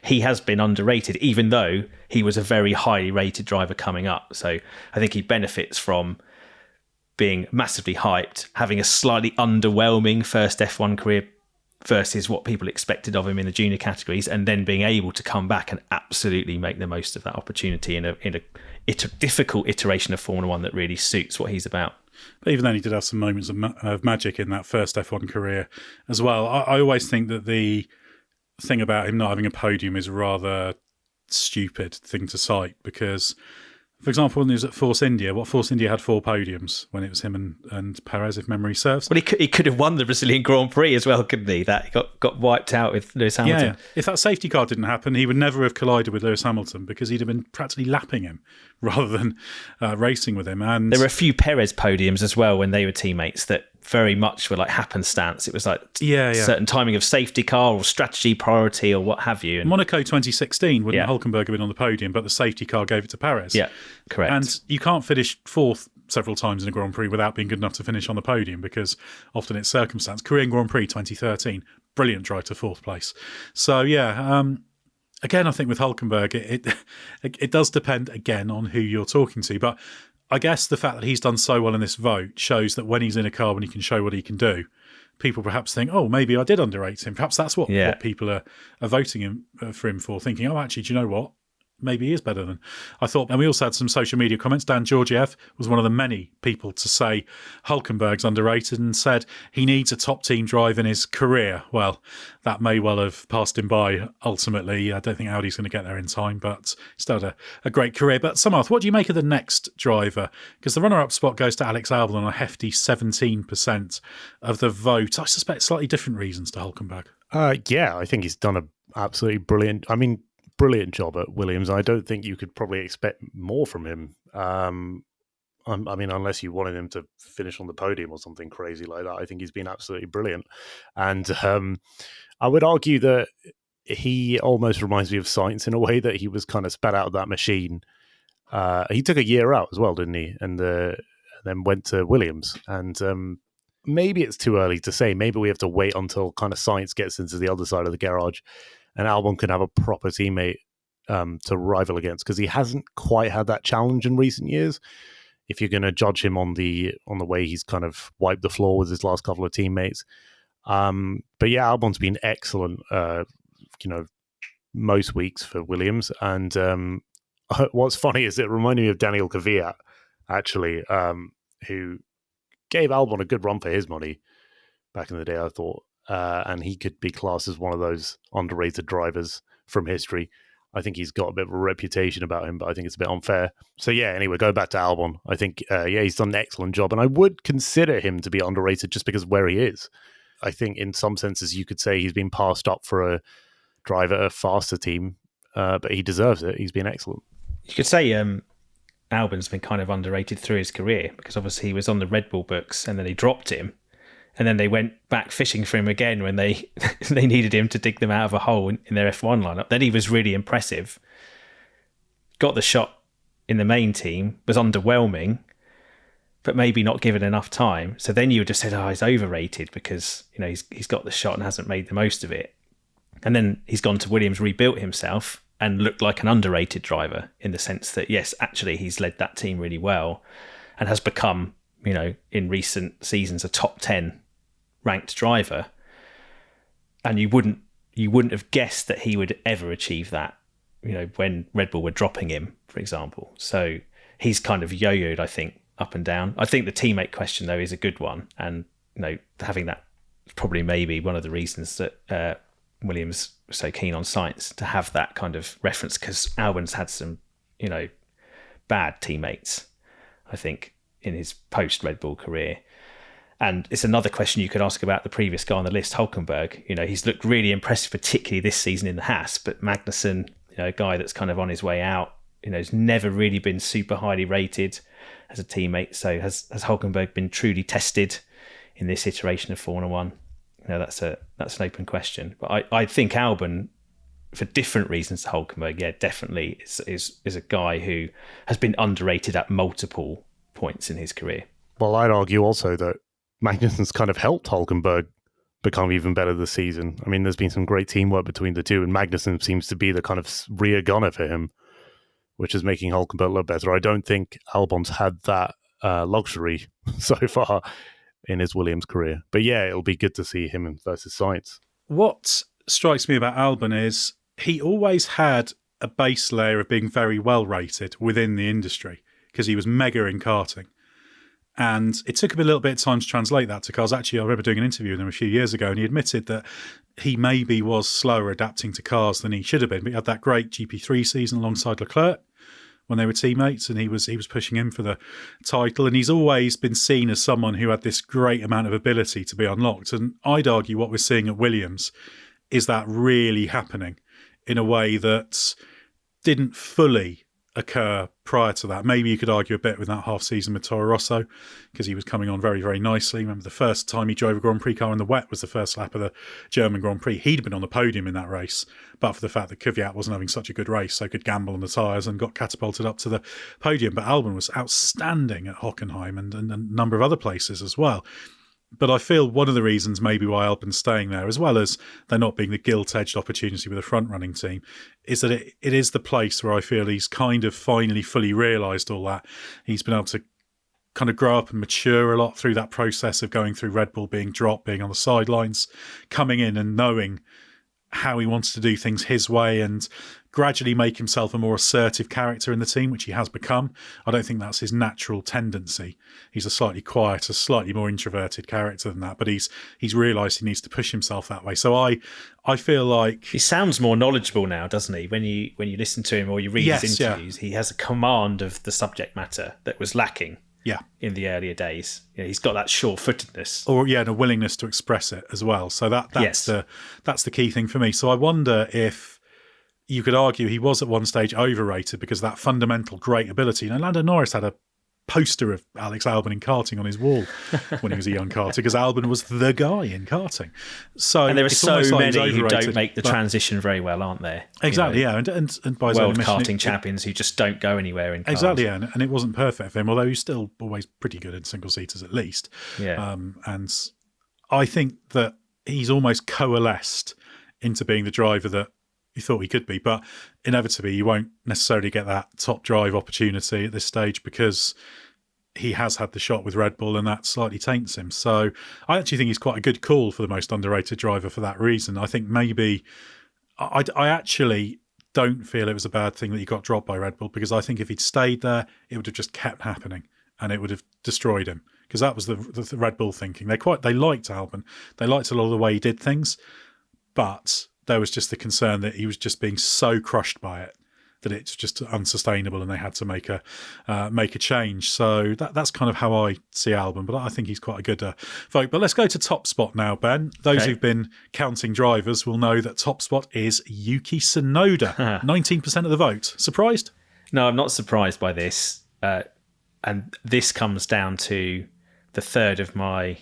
he has been underrated, even though he was a very highly rated driver coming up. So I think he benefits from being massively hyped, having a slightly underwhelming first F1 career versus what people expected of him in the junior categories, and then being able to come back and absolutely make the most of that opportunity in a difficult iteration of Formula One that really suits what he's about. But even then, he did have some moments of magic in that first F1 career as well. I always think that the thing about him not having a podium is a rather stupid thing to cite, because, for example, when he was at Force India, Force India had 4 podiums when it was him and Perez, if memory serves. Well, he could have won the Brazilian Grand Prix as well, couldn't he? That got wiped out with Lewis Hamilton. Yeah. If that safety car didn't happen, he would never have collided with Lewis Hamilton, because he'd have been practically lapping him rather than racing with him. And there were a few Perez podiums as well when they were teammates that very much were like happenstance. It was like certain timing of safety car or strategy priority or what have you. And Monaco 2016, wouldn't Hulkenberg have been on the podium, but the safety car gave it to Perez. Yeah, correct. And you can't finish 4th several times in a Grand Prix without being good enough to finish on the podium, because often it's circumstance. Korean Grand Prix 2013, brilliant drive to 4th place. So again, I think with Hulkenberg, it does depend again on who you're talking to, but I guess the fact that he's done so well in this vote shows that when he's in a car, when he can show what he can do, people perhaps think, oh, maybe I did underrate him. Perhaps that's what people are voting for him for, thinking, oh, actually, do you know what? Maybe he is better than I thought. And we also had some social media comments. Dan Georgiev was one of the many people to say Hulkenberg's underrated and said he needs a top team drive in his career. Well, that may well have passed him by ultimately. I don't think Audi's going to get there in time, but still had a great career. But Samarth, what do you make of the next driver? Because the runner-up spot goes to Alex Albon on a hefty 17% of the vote. I suspect slightly different reasons to Hulkenberg. I think he's done an absolutely brilliant job at Williams. I don't think you could probably expect more from him. Unless you wanted him to finish on the podium or something crazy like that. I think he's been absolutely brilliant. And I would argue that he almost reminds me of Sainz in a way, that he was kind of spat out of that machine He took a year out as well, didn't he? And then went to Williams. And maybe it's too early to say. Maybe we have to wait until kind of Sainz gets into the other side of the garage and Albon can have a proper teammate to rival against, because he hasn't quite had that challenge in recent years. If you're going to judge him on the way he's kind of wiped the floor with his last couple of teammates. But yeah, Albon's been excellent, most weeks for Williams. And what's funny is it reminded me of Daniel Kvyat, actually, who gave Albon a good run for his money back in the day, I thought. And he could be classed as one of those underrated drivers from history. I think he's got a bit of a reputation about him, but I think it's a bit unfair. So yeah, anyway, going back to Albon, I think, he's done an excellent job. And I would consider him to be underrated just because of where he is. I think in some senses you could say he's been passed up for a driver at a faster team, but he deserves it. He's been excellent. You could say Albon's been kind of underrated through his career, because obviously he was on the Red Bull books and then they dropped him. And then they went back fishing for him again when they they needed him to dig them out of a hole in their F1 lineup. Then he was really impressive. Got the shot in the main team, was underwhelming, but maybe not given enough time. So then you would have said, oh, he's overrated because he's got the shot and hasn't made the most of it. And then he's gone to Williams, rebuilt himself, and looked like an underrated driver in the sense that, yes, actually he's led that team really well and has become, in recent seasons, a top 10 ranked driver. And you wouldn't have guessed that he would ever achieve that, when Red Bull were dropping him, for example. So he's kind of yo-yoed, I think, up and down. I think the teammate question, though, is a good one. And, having that probably maybe one of the reasons that Williams was so keen on Sainz, to have that kind of reference, because Albon's had some, bad teammates, I think, in his post-Red Bull career. And it's another question you could ask about the previous guy on the list, Hulkenberg. He's looked really impressive, particularly this season in the Haas, but Magnussen, a guy that's kind of on his way out, has never really been super highly rated as a teammate. So has Hulkenberg been truly tested in this iteration of Formula One? That's an open question. But I think Albon, for different reasons to Hulkenberg, yeah, definitely is a guy who has been underrated at multiple points in his career. Well, I'd argue also that Magnussen's kind of helped Hulkenberg become even better this season. I mean, there's been some great teamwork between the two, and Magnussen seems to be the kind of rear gunner for him, which is making Hulkenberg look better. I don't think Albon's had that luxury so far in his Williams career. But yeah, it'll be good to see him versus Sainz. What strikes me about Albon is he always had a base layer of being very well rated within the industry, because he was mega in karting. And it took him a little bit of time to translate that to cars. Actually, I remember doing an interview with him a few years ago, and he admitted that he maybe was slower adapting to cars than he should have been. But he had that great GP3 season alongside Leclerc when they were teammates, and he was pushing him for the title. And he's always been seen as someone who had this great amount of ability to be unlocked. And I'd argue what we're seeing at Williams is that really happening in a way that didn't fully occur prior to that. Maybe you could argue a bit with that half season with Toro Rosso, because he was coming on very, very nicely. Remember the first time he drove a Grand Prix car in the wet was the first lap of the German Grand Prix. He'd been on the podium in that race, but for the fact that Kvyat wasn't having such a good race, so could gamble on the tyres and got catapulted up to the podium. But Albon was outstanding at Hockenheim and a number of other places as well. But I feel one of the reasons maybe why Albon's staying there, as well as there not being the gilt-edged opportunity with a front-running team, is that it is the place where I feel he's kind of finally fully realised all that. He's been able to kind of grow up and mature a lot through that process of going through Red Bull, being dropped, being on the sidelines, coming in and knowing how he wants to do things his way and gradually make himself a more assertive character in the team, which he has become. I don't think that's his natural tendency. He's a slightly quieter, slightly more introverted character than that, but he's realised he needs to push himself that way. So I feel like he sounds more knowledgeable now, doesn't he? When you listen to him or you read his interviews, he has a command of the subject matter that was lacking. Yeah, in the earlier days, he's got that sure-footedness, and a willingness to express it as well. So that's the key thing for me. So I wonder if you could argue he was at one stage overrated because of that fundamental great ability. Lando Norris had a poster of Alex Albon in karting on his wall when he was a young karter, because Albon was the guy in karting. So, and there are so many who don't make the but, transition very well, aren't there? Exactly, and by his own world admission, karting champions who just don't go anywhere in cars. Exactly, yeah, and it wasn't perfect for him, although he's still always pretty good in single-seaters at least. Yeah. And I think that he's almost coalesced into being the driver that he thought he could be, but inevitably you won't necessarily get that top drive opportunity at this stage because he has had the shot with Red Bull and that slightly taints him. So I actually think he's quite a good call for the most underrated driver for that reason. I think maybe I actually don't feel it was a bad thing that he got dropped by Red Bull, because I think if he'd stayed there, it would have just kept happening and it would have destroyed him, because that was the Red Bull thinking. They liked Albon. They liked a lot of the way he did things, but there was just the concern that he was just being so crushed by it that it's just unsustainable, and they had to make a change. So that's kind of how I see Albon, but I think he's quite a good vote. But let's go to top spot now, Ben. Those who've been counting drivers will know that top spot is Yuki Tsunoda, 19% of the vote. Surprised? No, I'm not surprised by this. And this comes down to the third of my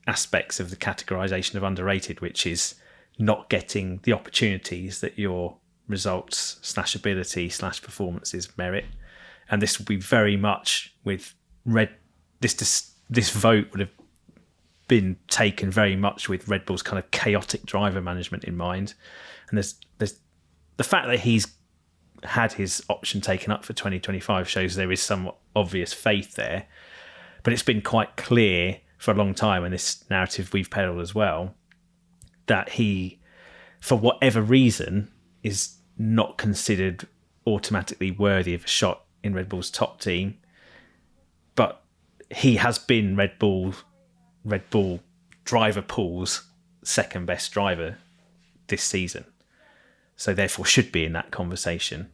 aspects of the categorisation of underrated, which is not getting the opportunities that your results / ability / performances merit. And this will be very much with this vote would have been taken very much with Red Bull's kind of chaotic driver management in mind. And there's the fact that he's had his option taken up for 2025 shows there is some obvious faith there. But it's been quite clear for a long time, and this narrative we've peddled as well, that he, for whatever reason, is not considered automatically worthy of a shot in Red Bull's top team. But he has been Red Bull driver pool's second best driver this season. So therefore should be in that conversation,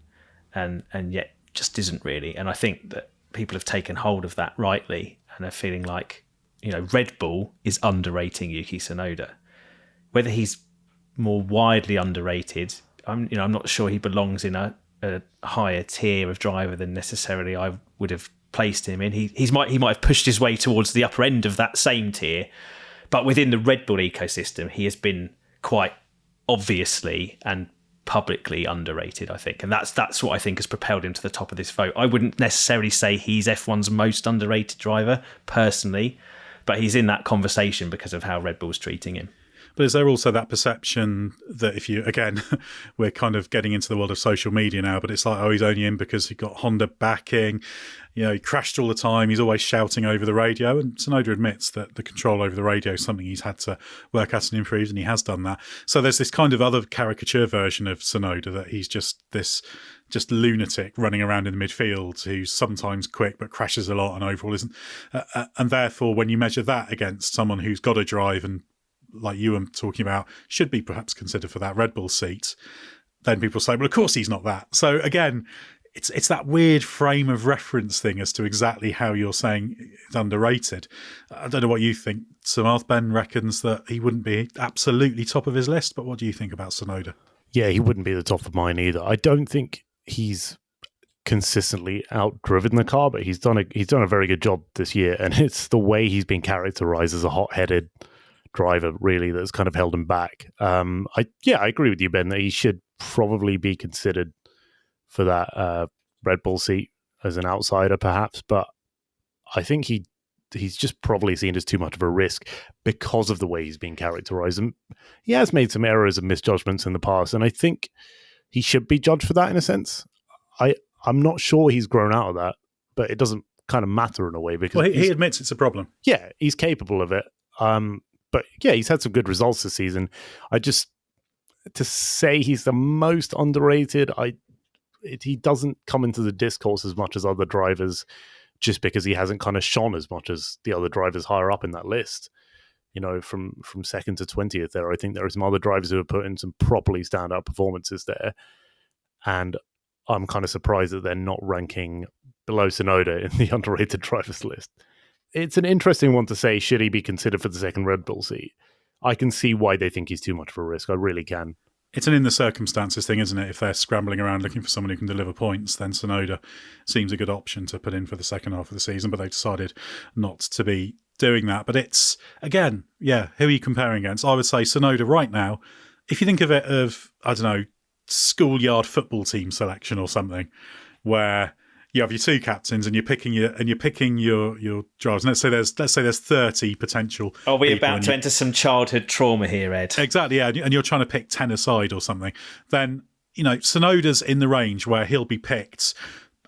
and yet just isn't really. And I think that people have taken hold of that rightly and are feeling like, Red Bull is underrating Yuki Tsunoda. Whether he's more widely underrated, I'm not sure he belongs in a higher tier of driver than necessarily I would have placed him in. He might have pushed his way towards the upper end of that same tier, but within the Red Bull ecosystem, he has been quite obviously and publicly underrated, I think, and that's what I think has propelled him to the top of this vote. I wouldn't necessarily say he's F1's most underrated driver personally, but he's in that conversation because of how Red Bull's treating him. But is there also that perception that if you, again, we're kind of getting into the world of social media now, but it's like, he's only in because he got Honda backing, he crashed all the time, he's always shouting over the radio, and Tsunoda admits that the control over the radio is something he's had to work at and improve, and he has done that. So there's this kind of other caricature version of Tsunoda, that he's just this lunatic running around in the midfield who's sometimes quick but crashes a lot and overall isn't. And therefore, when you measure that against someone who's got to drive and, like you were talking about, should be perhaps considered for that Red Bull seat, then people say, well, of course he's not that. So again, it's that weird frame of reference thing as to exactly how you're saying it's underrated. I don't know what you think. Samarth Ben reckons that he wouldn't be absolutely top of his list, but what do you think about Tsunoda? Yeah, he wouldn't be the top of mine either. I don't think he's consistently outdriven the car, but he's done a very good job this year, and it's the way he's been characterized as a hot-headed driver really that's kind of held him back. I agree with you, Ben, that he should probably be considered for that Red Bull seat as an outsider perhaps, but I think he's just probably seen as too much of a risk because of the way he's been characterized, and he has made some errors and misjudgments in the past, and I think he should be judged for that in a sense. I'm not sure he's grown out of that, but it doesn't kind of matter in a way because he admits it's a problem. Yeah, he's capable of it. But yeah, he's had some good results this season. To say he's the most underrated, he doesn't come into the discourse as much as other drivers just because he hasn't kind of shone as much as the other drivers higher up in that list. From second to 20th there, I think there are some other drivers who have put in some properly standout performances there. And I'm kind of surprised that they're not ranking below Tsunoda in the underrated drivers list. It's an interesting one to say, should he be considered for the second Red Bull seat? I can see why they think he's too much of a risk. I really can. it's an in the circumstances thing, isn't it? If they're scrambling around looking for someone who can deliver points, then Tsunoda seems a good option to put in for the second half of the season, but they've decided not to be doing that. But it's, again, yeah, who are you comparing against? I would say Tsunoda right now, if you think of it of, I don't know, schoolyard football team selection or something, where you have your two captains and you're picking your drivers. And let's say there's 30 potential. Are we about to enter some childhood trauma here, Ed? Exactly, yeah. And you're trying to pick 10 aside or something. Then, Tsunoda's in the range where he'll be picked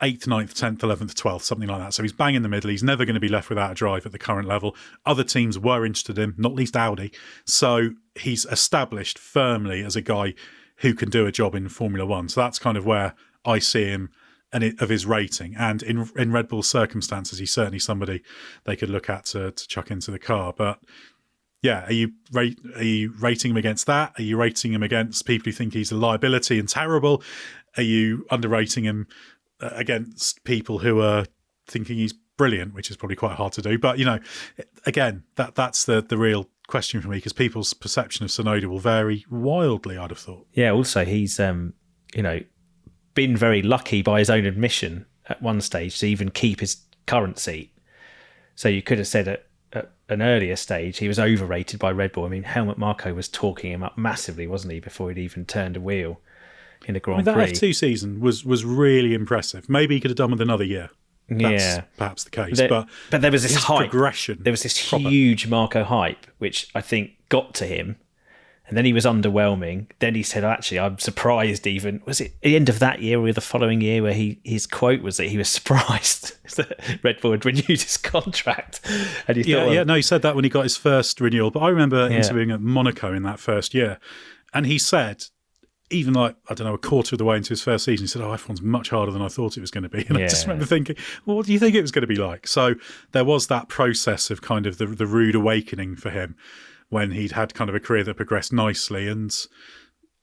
8th, 9th, 10th, 11th, 12th, something like that. So he's bang in the middle. He's never going to be left without a drive at the current level. Other teams were interested in him, not least Audi. So he's established firmly as a guy who can do a job in Formula One. So that's kind of where I see him of his rating. And in Red Bull's circumstances, he's certainly somebody they could look at to chuck into the car. But yeah, are you rating him against that? Are you rating him against people who think he's a liability and terrible? Are you underrating him against people who are thinking he's brilliant, which is probably quite hard to do? But, again, that's the real question for me, because people's perception of Tsunoda will vary wildly, I'd have thought. Yeah, also he's, been very lucky by his own admission at one stage to even keep his current seat. So you could have said at an earlier stage he was overrated by Red Bull. I mean, Helmut Marko was talking him up massively, wasn't he, before he'd even turned a wheel in the Grand Prix. That F2 season was really impressive. Maybe he could have done with another year. That's perhaps the case. But there was this hype. Progression. There was this huge Marko hype, which I think got to him. And then he was underwhelming. Then he said, actually, I'm surprised even. Was it the end of that year or the following year where his quote was that he was surprised that Red Bull had renewed his contract? And he thought, he said that when he got his first renewal. But I remember interviewing at Monaco in that first year. And he said, even a quarter of the way into his first season, he said, F1's much harder than I thought it was going to be. And I just remember thinking, well, what do you think it was going to be like? So there was that process of kind of the rude awakening for him, when he'd had kind of a career that progressed nicely, and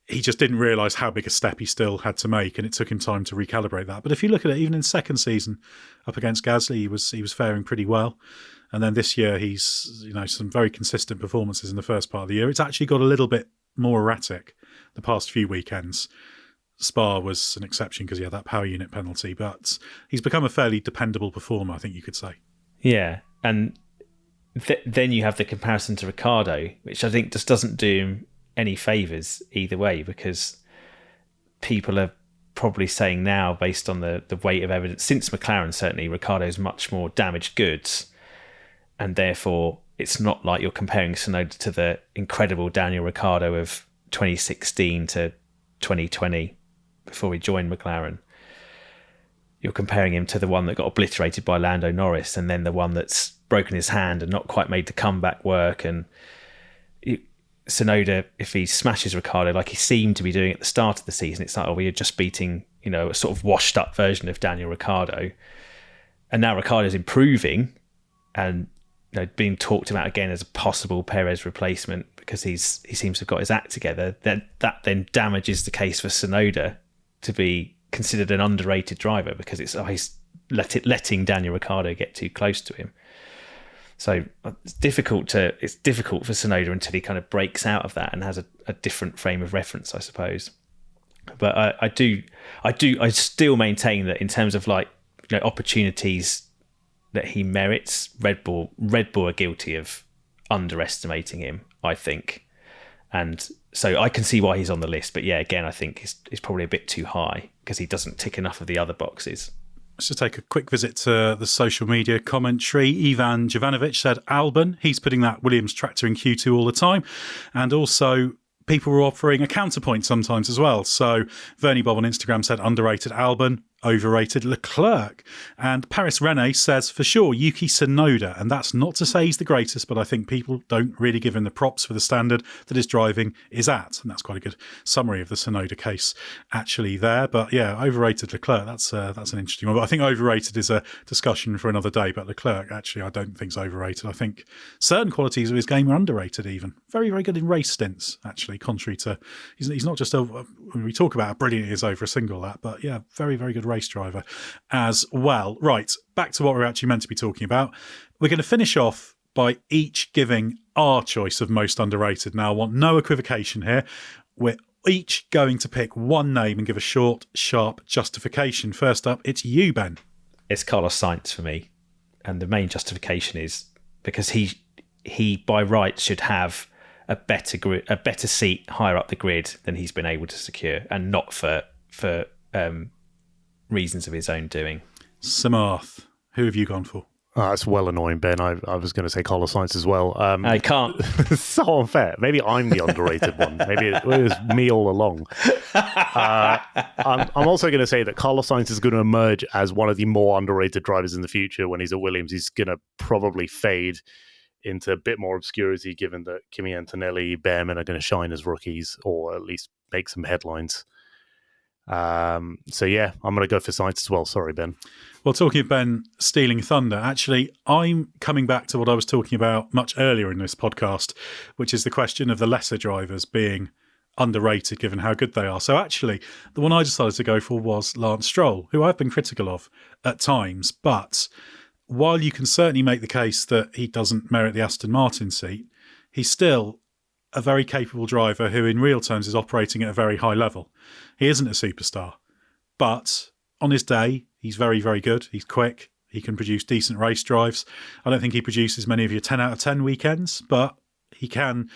he just didn't realise how big a step he still had to make, and it took him time to recalibrate that. But if you look at it, even in second season up against Gasly, he was faring pretty well. And then this year, he's some very consistent performances in the first part of the year. It's actually got a little bit more erratic the past few weekends. Spa was an exception because he had that power unit penalty, but he's become a fairly dependable performer, I think you could say. Yeah, and then you have the comparison to Ricciardo, which I think just doesn't do him any favours either way, because people are probably saying now, based on the weight of evidence, since McLaren certainly, Ricciardo's much more damaged goods, and therefore it's not like you're comparing Tsunoda to the incredible Daniel Ricciardo of 2016 to 2020 before he joined McLaren. You're comparing him to the one that got obliterated by Lando Norris, and then the one that's broken his hand and not quite made the comeback work. And Tsunoda, if he smashes Ricciardo like he seemed to be doing at the start of the season, it's like, we are just beating, a sort of washed up version of Daniel Ricciardo. And now Ricciardo's improving and being talked about again as a possible Perez replacement because he seems to have got his act together. That then damages the case for Tsunoda to be considered an underrated driver, because he's letting Daniel Ricciardo get too close to him. So it's difficult for Tsunoda until he kind of breaks out of that and has a different frame of reference, I suppose. But I still maintain that in terms of opportunities that he merits, Red Bull are guilty of underestimating him, I think. And so I can see why he's on the list. But yeah, again, I think he's probably a bit too high because he doesn't tick enough of the other boxes. Let's just take a quick visit to the social media commentary. Ivan Jovanovic said Albon. He's putting that Williams tractor in Q2 all the time. And also, people were offering a counterpoint sometimes as well. So Vernie Bob on Instagram said underrated Albon, overrated Leclerc. And Paris Rene says, for sure, Yuki Tsunoda. And that's not to say he's the greatest, but I think people don't really give him the props for the standard that his driving is at. And that's quite a good summary of the Tsunoda case actually there. But yeah, overrated Leclerc, that's an interesting one. But I think overrated is a discussion for another day. But Leclerc, actually, I don't think is overrated. I think certain qualities of his game are underrated even. Very, very good in race stints, actually, contrary to... He's not just... when we talk about how brilliant he is over a single lap, but yeah, very, very good race driver as well. Right, back to what we're actually meant to be talking about. We're going to finish off by each giving our choice of most underrated. Now, I want no equivocation here. We're each going to pick one name and give a short, sharp justification. First up, it's you, Ben. It's Carlos Sainz for me. And the main justification is because he by rights should have a better seat higher up the grid than he's been able to secure, and not for reasons of his own doing. Samarth, who have you gone for? It's well annoying, Ben. I was going to say Carlos Sainz as well. I can't. It's so unfair. Maybe I'm the underrated one. Maybe it was me all along. I'm also going to say that Carlos Sainz is going to emerge as one of the more underrated drivers in the future. When he's at Williams, he's going to probably fade into a bit more obscurity, given that Kimi Antonelli, Behrman are going to shine as rookies, or at least make some headlines. So yeah, I'm going to go for Sainz as well. Sorry, Ben. Well, talking of Ben stealing thunder, actually, I'm coming back to what I was talking about much earlier in this podcast, which is the question of the lesser drivers being underrated given how good they are. So actually, the one I decided to go for was Lance Stroll, who I've been critical of at times. But while you can certainly make the case that he doesn't merit the Aston Martin seat, he's still a very capable driver who in real terms is operating at a very high level. He isn't a superstar, but on his day, he's very, very good. He's quick. He can produce decent race drives. I don't think he produces many of your 10 out of 10 weekends, but he can,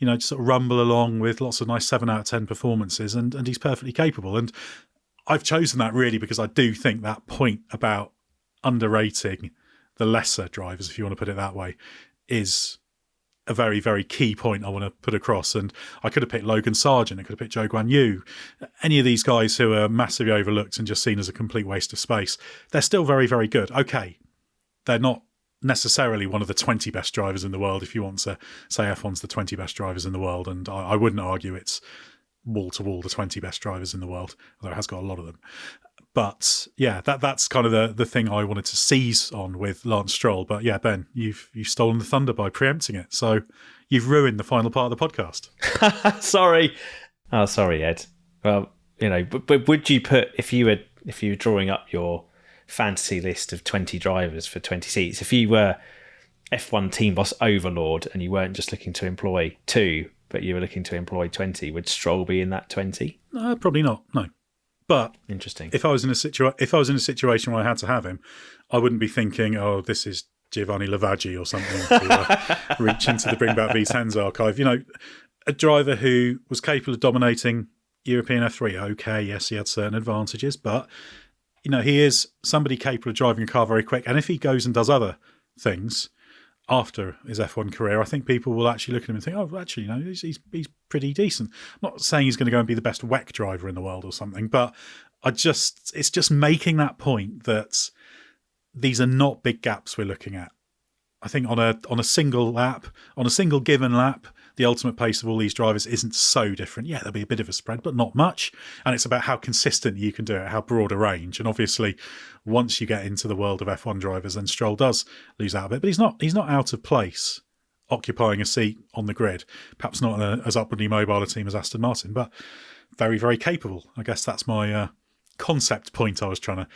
just sort of rumble along with lots of nice 7 out of 10 performances, and he's perfectly capable. And I've chosen that really because I do think that point about underrating the lesser drivers, if you want to put it that way, is a very, very key point I want to put across. And I could have picked Logan Sargent, I could have picked Zhou Guanyu, any of these guys who are massively overlooked and just seen as a complete waste of space. They're still very, very good. Okay, they're not necessarily one of the 20 best drivers in the world, if you want to say F1's the 20 best drivers in the world, and I wouldn't argue it's wall-to-wall the 20 best drivers in the world, although it has got a lot of them. But yeah, that's kind of the thing I wanted to seize on with Lance Stroll. But yeah, Ben, you've stolen the thunder by preempting it. So you've ruined the final part of the podcast. Sorry. Oh, sorry, Ed. Well, but would you put, if you were drawing up your fantasy list of 20 drivers for 20 seats, if you were F1 team boss overlord and you weren't just looking to employ 2, but you were looking to employ 20, would Stroll be in that 20? Probably not. No. But interesting. If I was in a situation where I had to have him, I wouldn't be thinking, "Oh, this is Giovanni Lavaggi or something," to reach into the Bring Back V10s archive. A driver who was capable of dominating European F3. Okay, yes, he had certain advantages, but he is somebody capable of driving a car very quick. And if he goes and does other things after his F1 career, I think people will actually look at him and think, oh, actually, he's pretty decent. I'm not saying he's going to go and be the best WEC driver in the world or something, but it's just making that point that these are not big gaps we're looking at. I think on a single lap, on a single given lap, the ultimate pace of all these drivers isn't so different. Yeah, there'll be a bit of a spread, but not much. And it's about how consistent you can do it, how broad a range. And obviously, once you get into the world of F1 drivers, then Stroll does lose out a bit. But he's not out of place, occupying a seat on the grid. Perhaps not as upwardly mobile a team as Aston Martin, but very, very capable. I guess that's my concept point I was trying to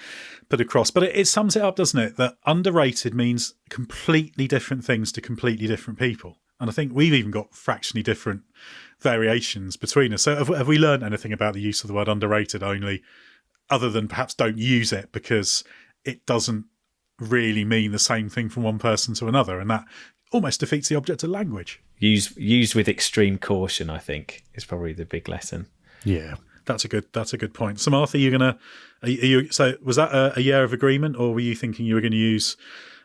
put across. But it sums it up, doesn't it? That underrated means completely different things to completely different people. And I think we've even got fractionally different variations between us. So have we learned anything about the use of the word underrated only, other than perhaps don't use it because it doesn't really mean the same thing from one person to another? And that almost defeats the object of language. Used with extreme caution, I think, is probably the big lesson. Yeah. That's a good point. So, Martha, so was that a year of agreement, or were you thinking you were going to use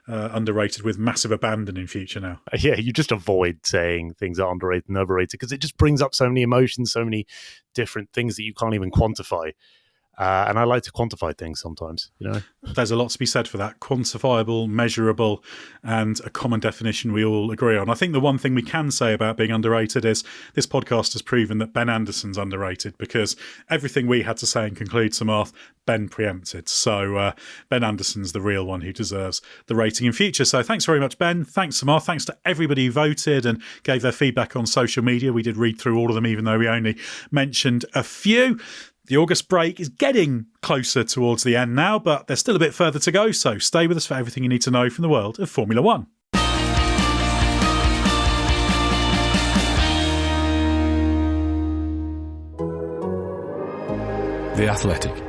underrated with massive abandon in future now? Yeah, you just avoid saying things are underrated and overrated because it just brings up so many emotions, so many different things that you can't even quantify. And I like to quantify things sometimes, There's a lot to be said for that. Quantifiable, measurable, and a common definition we all agree on. I think the one thing we can say about being underrated is this podcast has proven that Ben Anderson's underrated, because everything we had to say in Conclude Samarth, Ben preempted. So Ben Anderson's the real one who deserves the rating in future. So thanks very much, Ben. Thanks, Samarth. Thanks to everybody who voted and gave their feedback on social media. We did read through all of them, even though we only mentioned a few. The August break is getting closer towards the end now, but there's still a bit further to go, so stay with us for everything you need to know from the world of Formula One. The Athletic.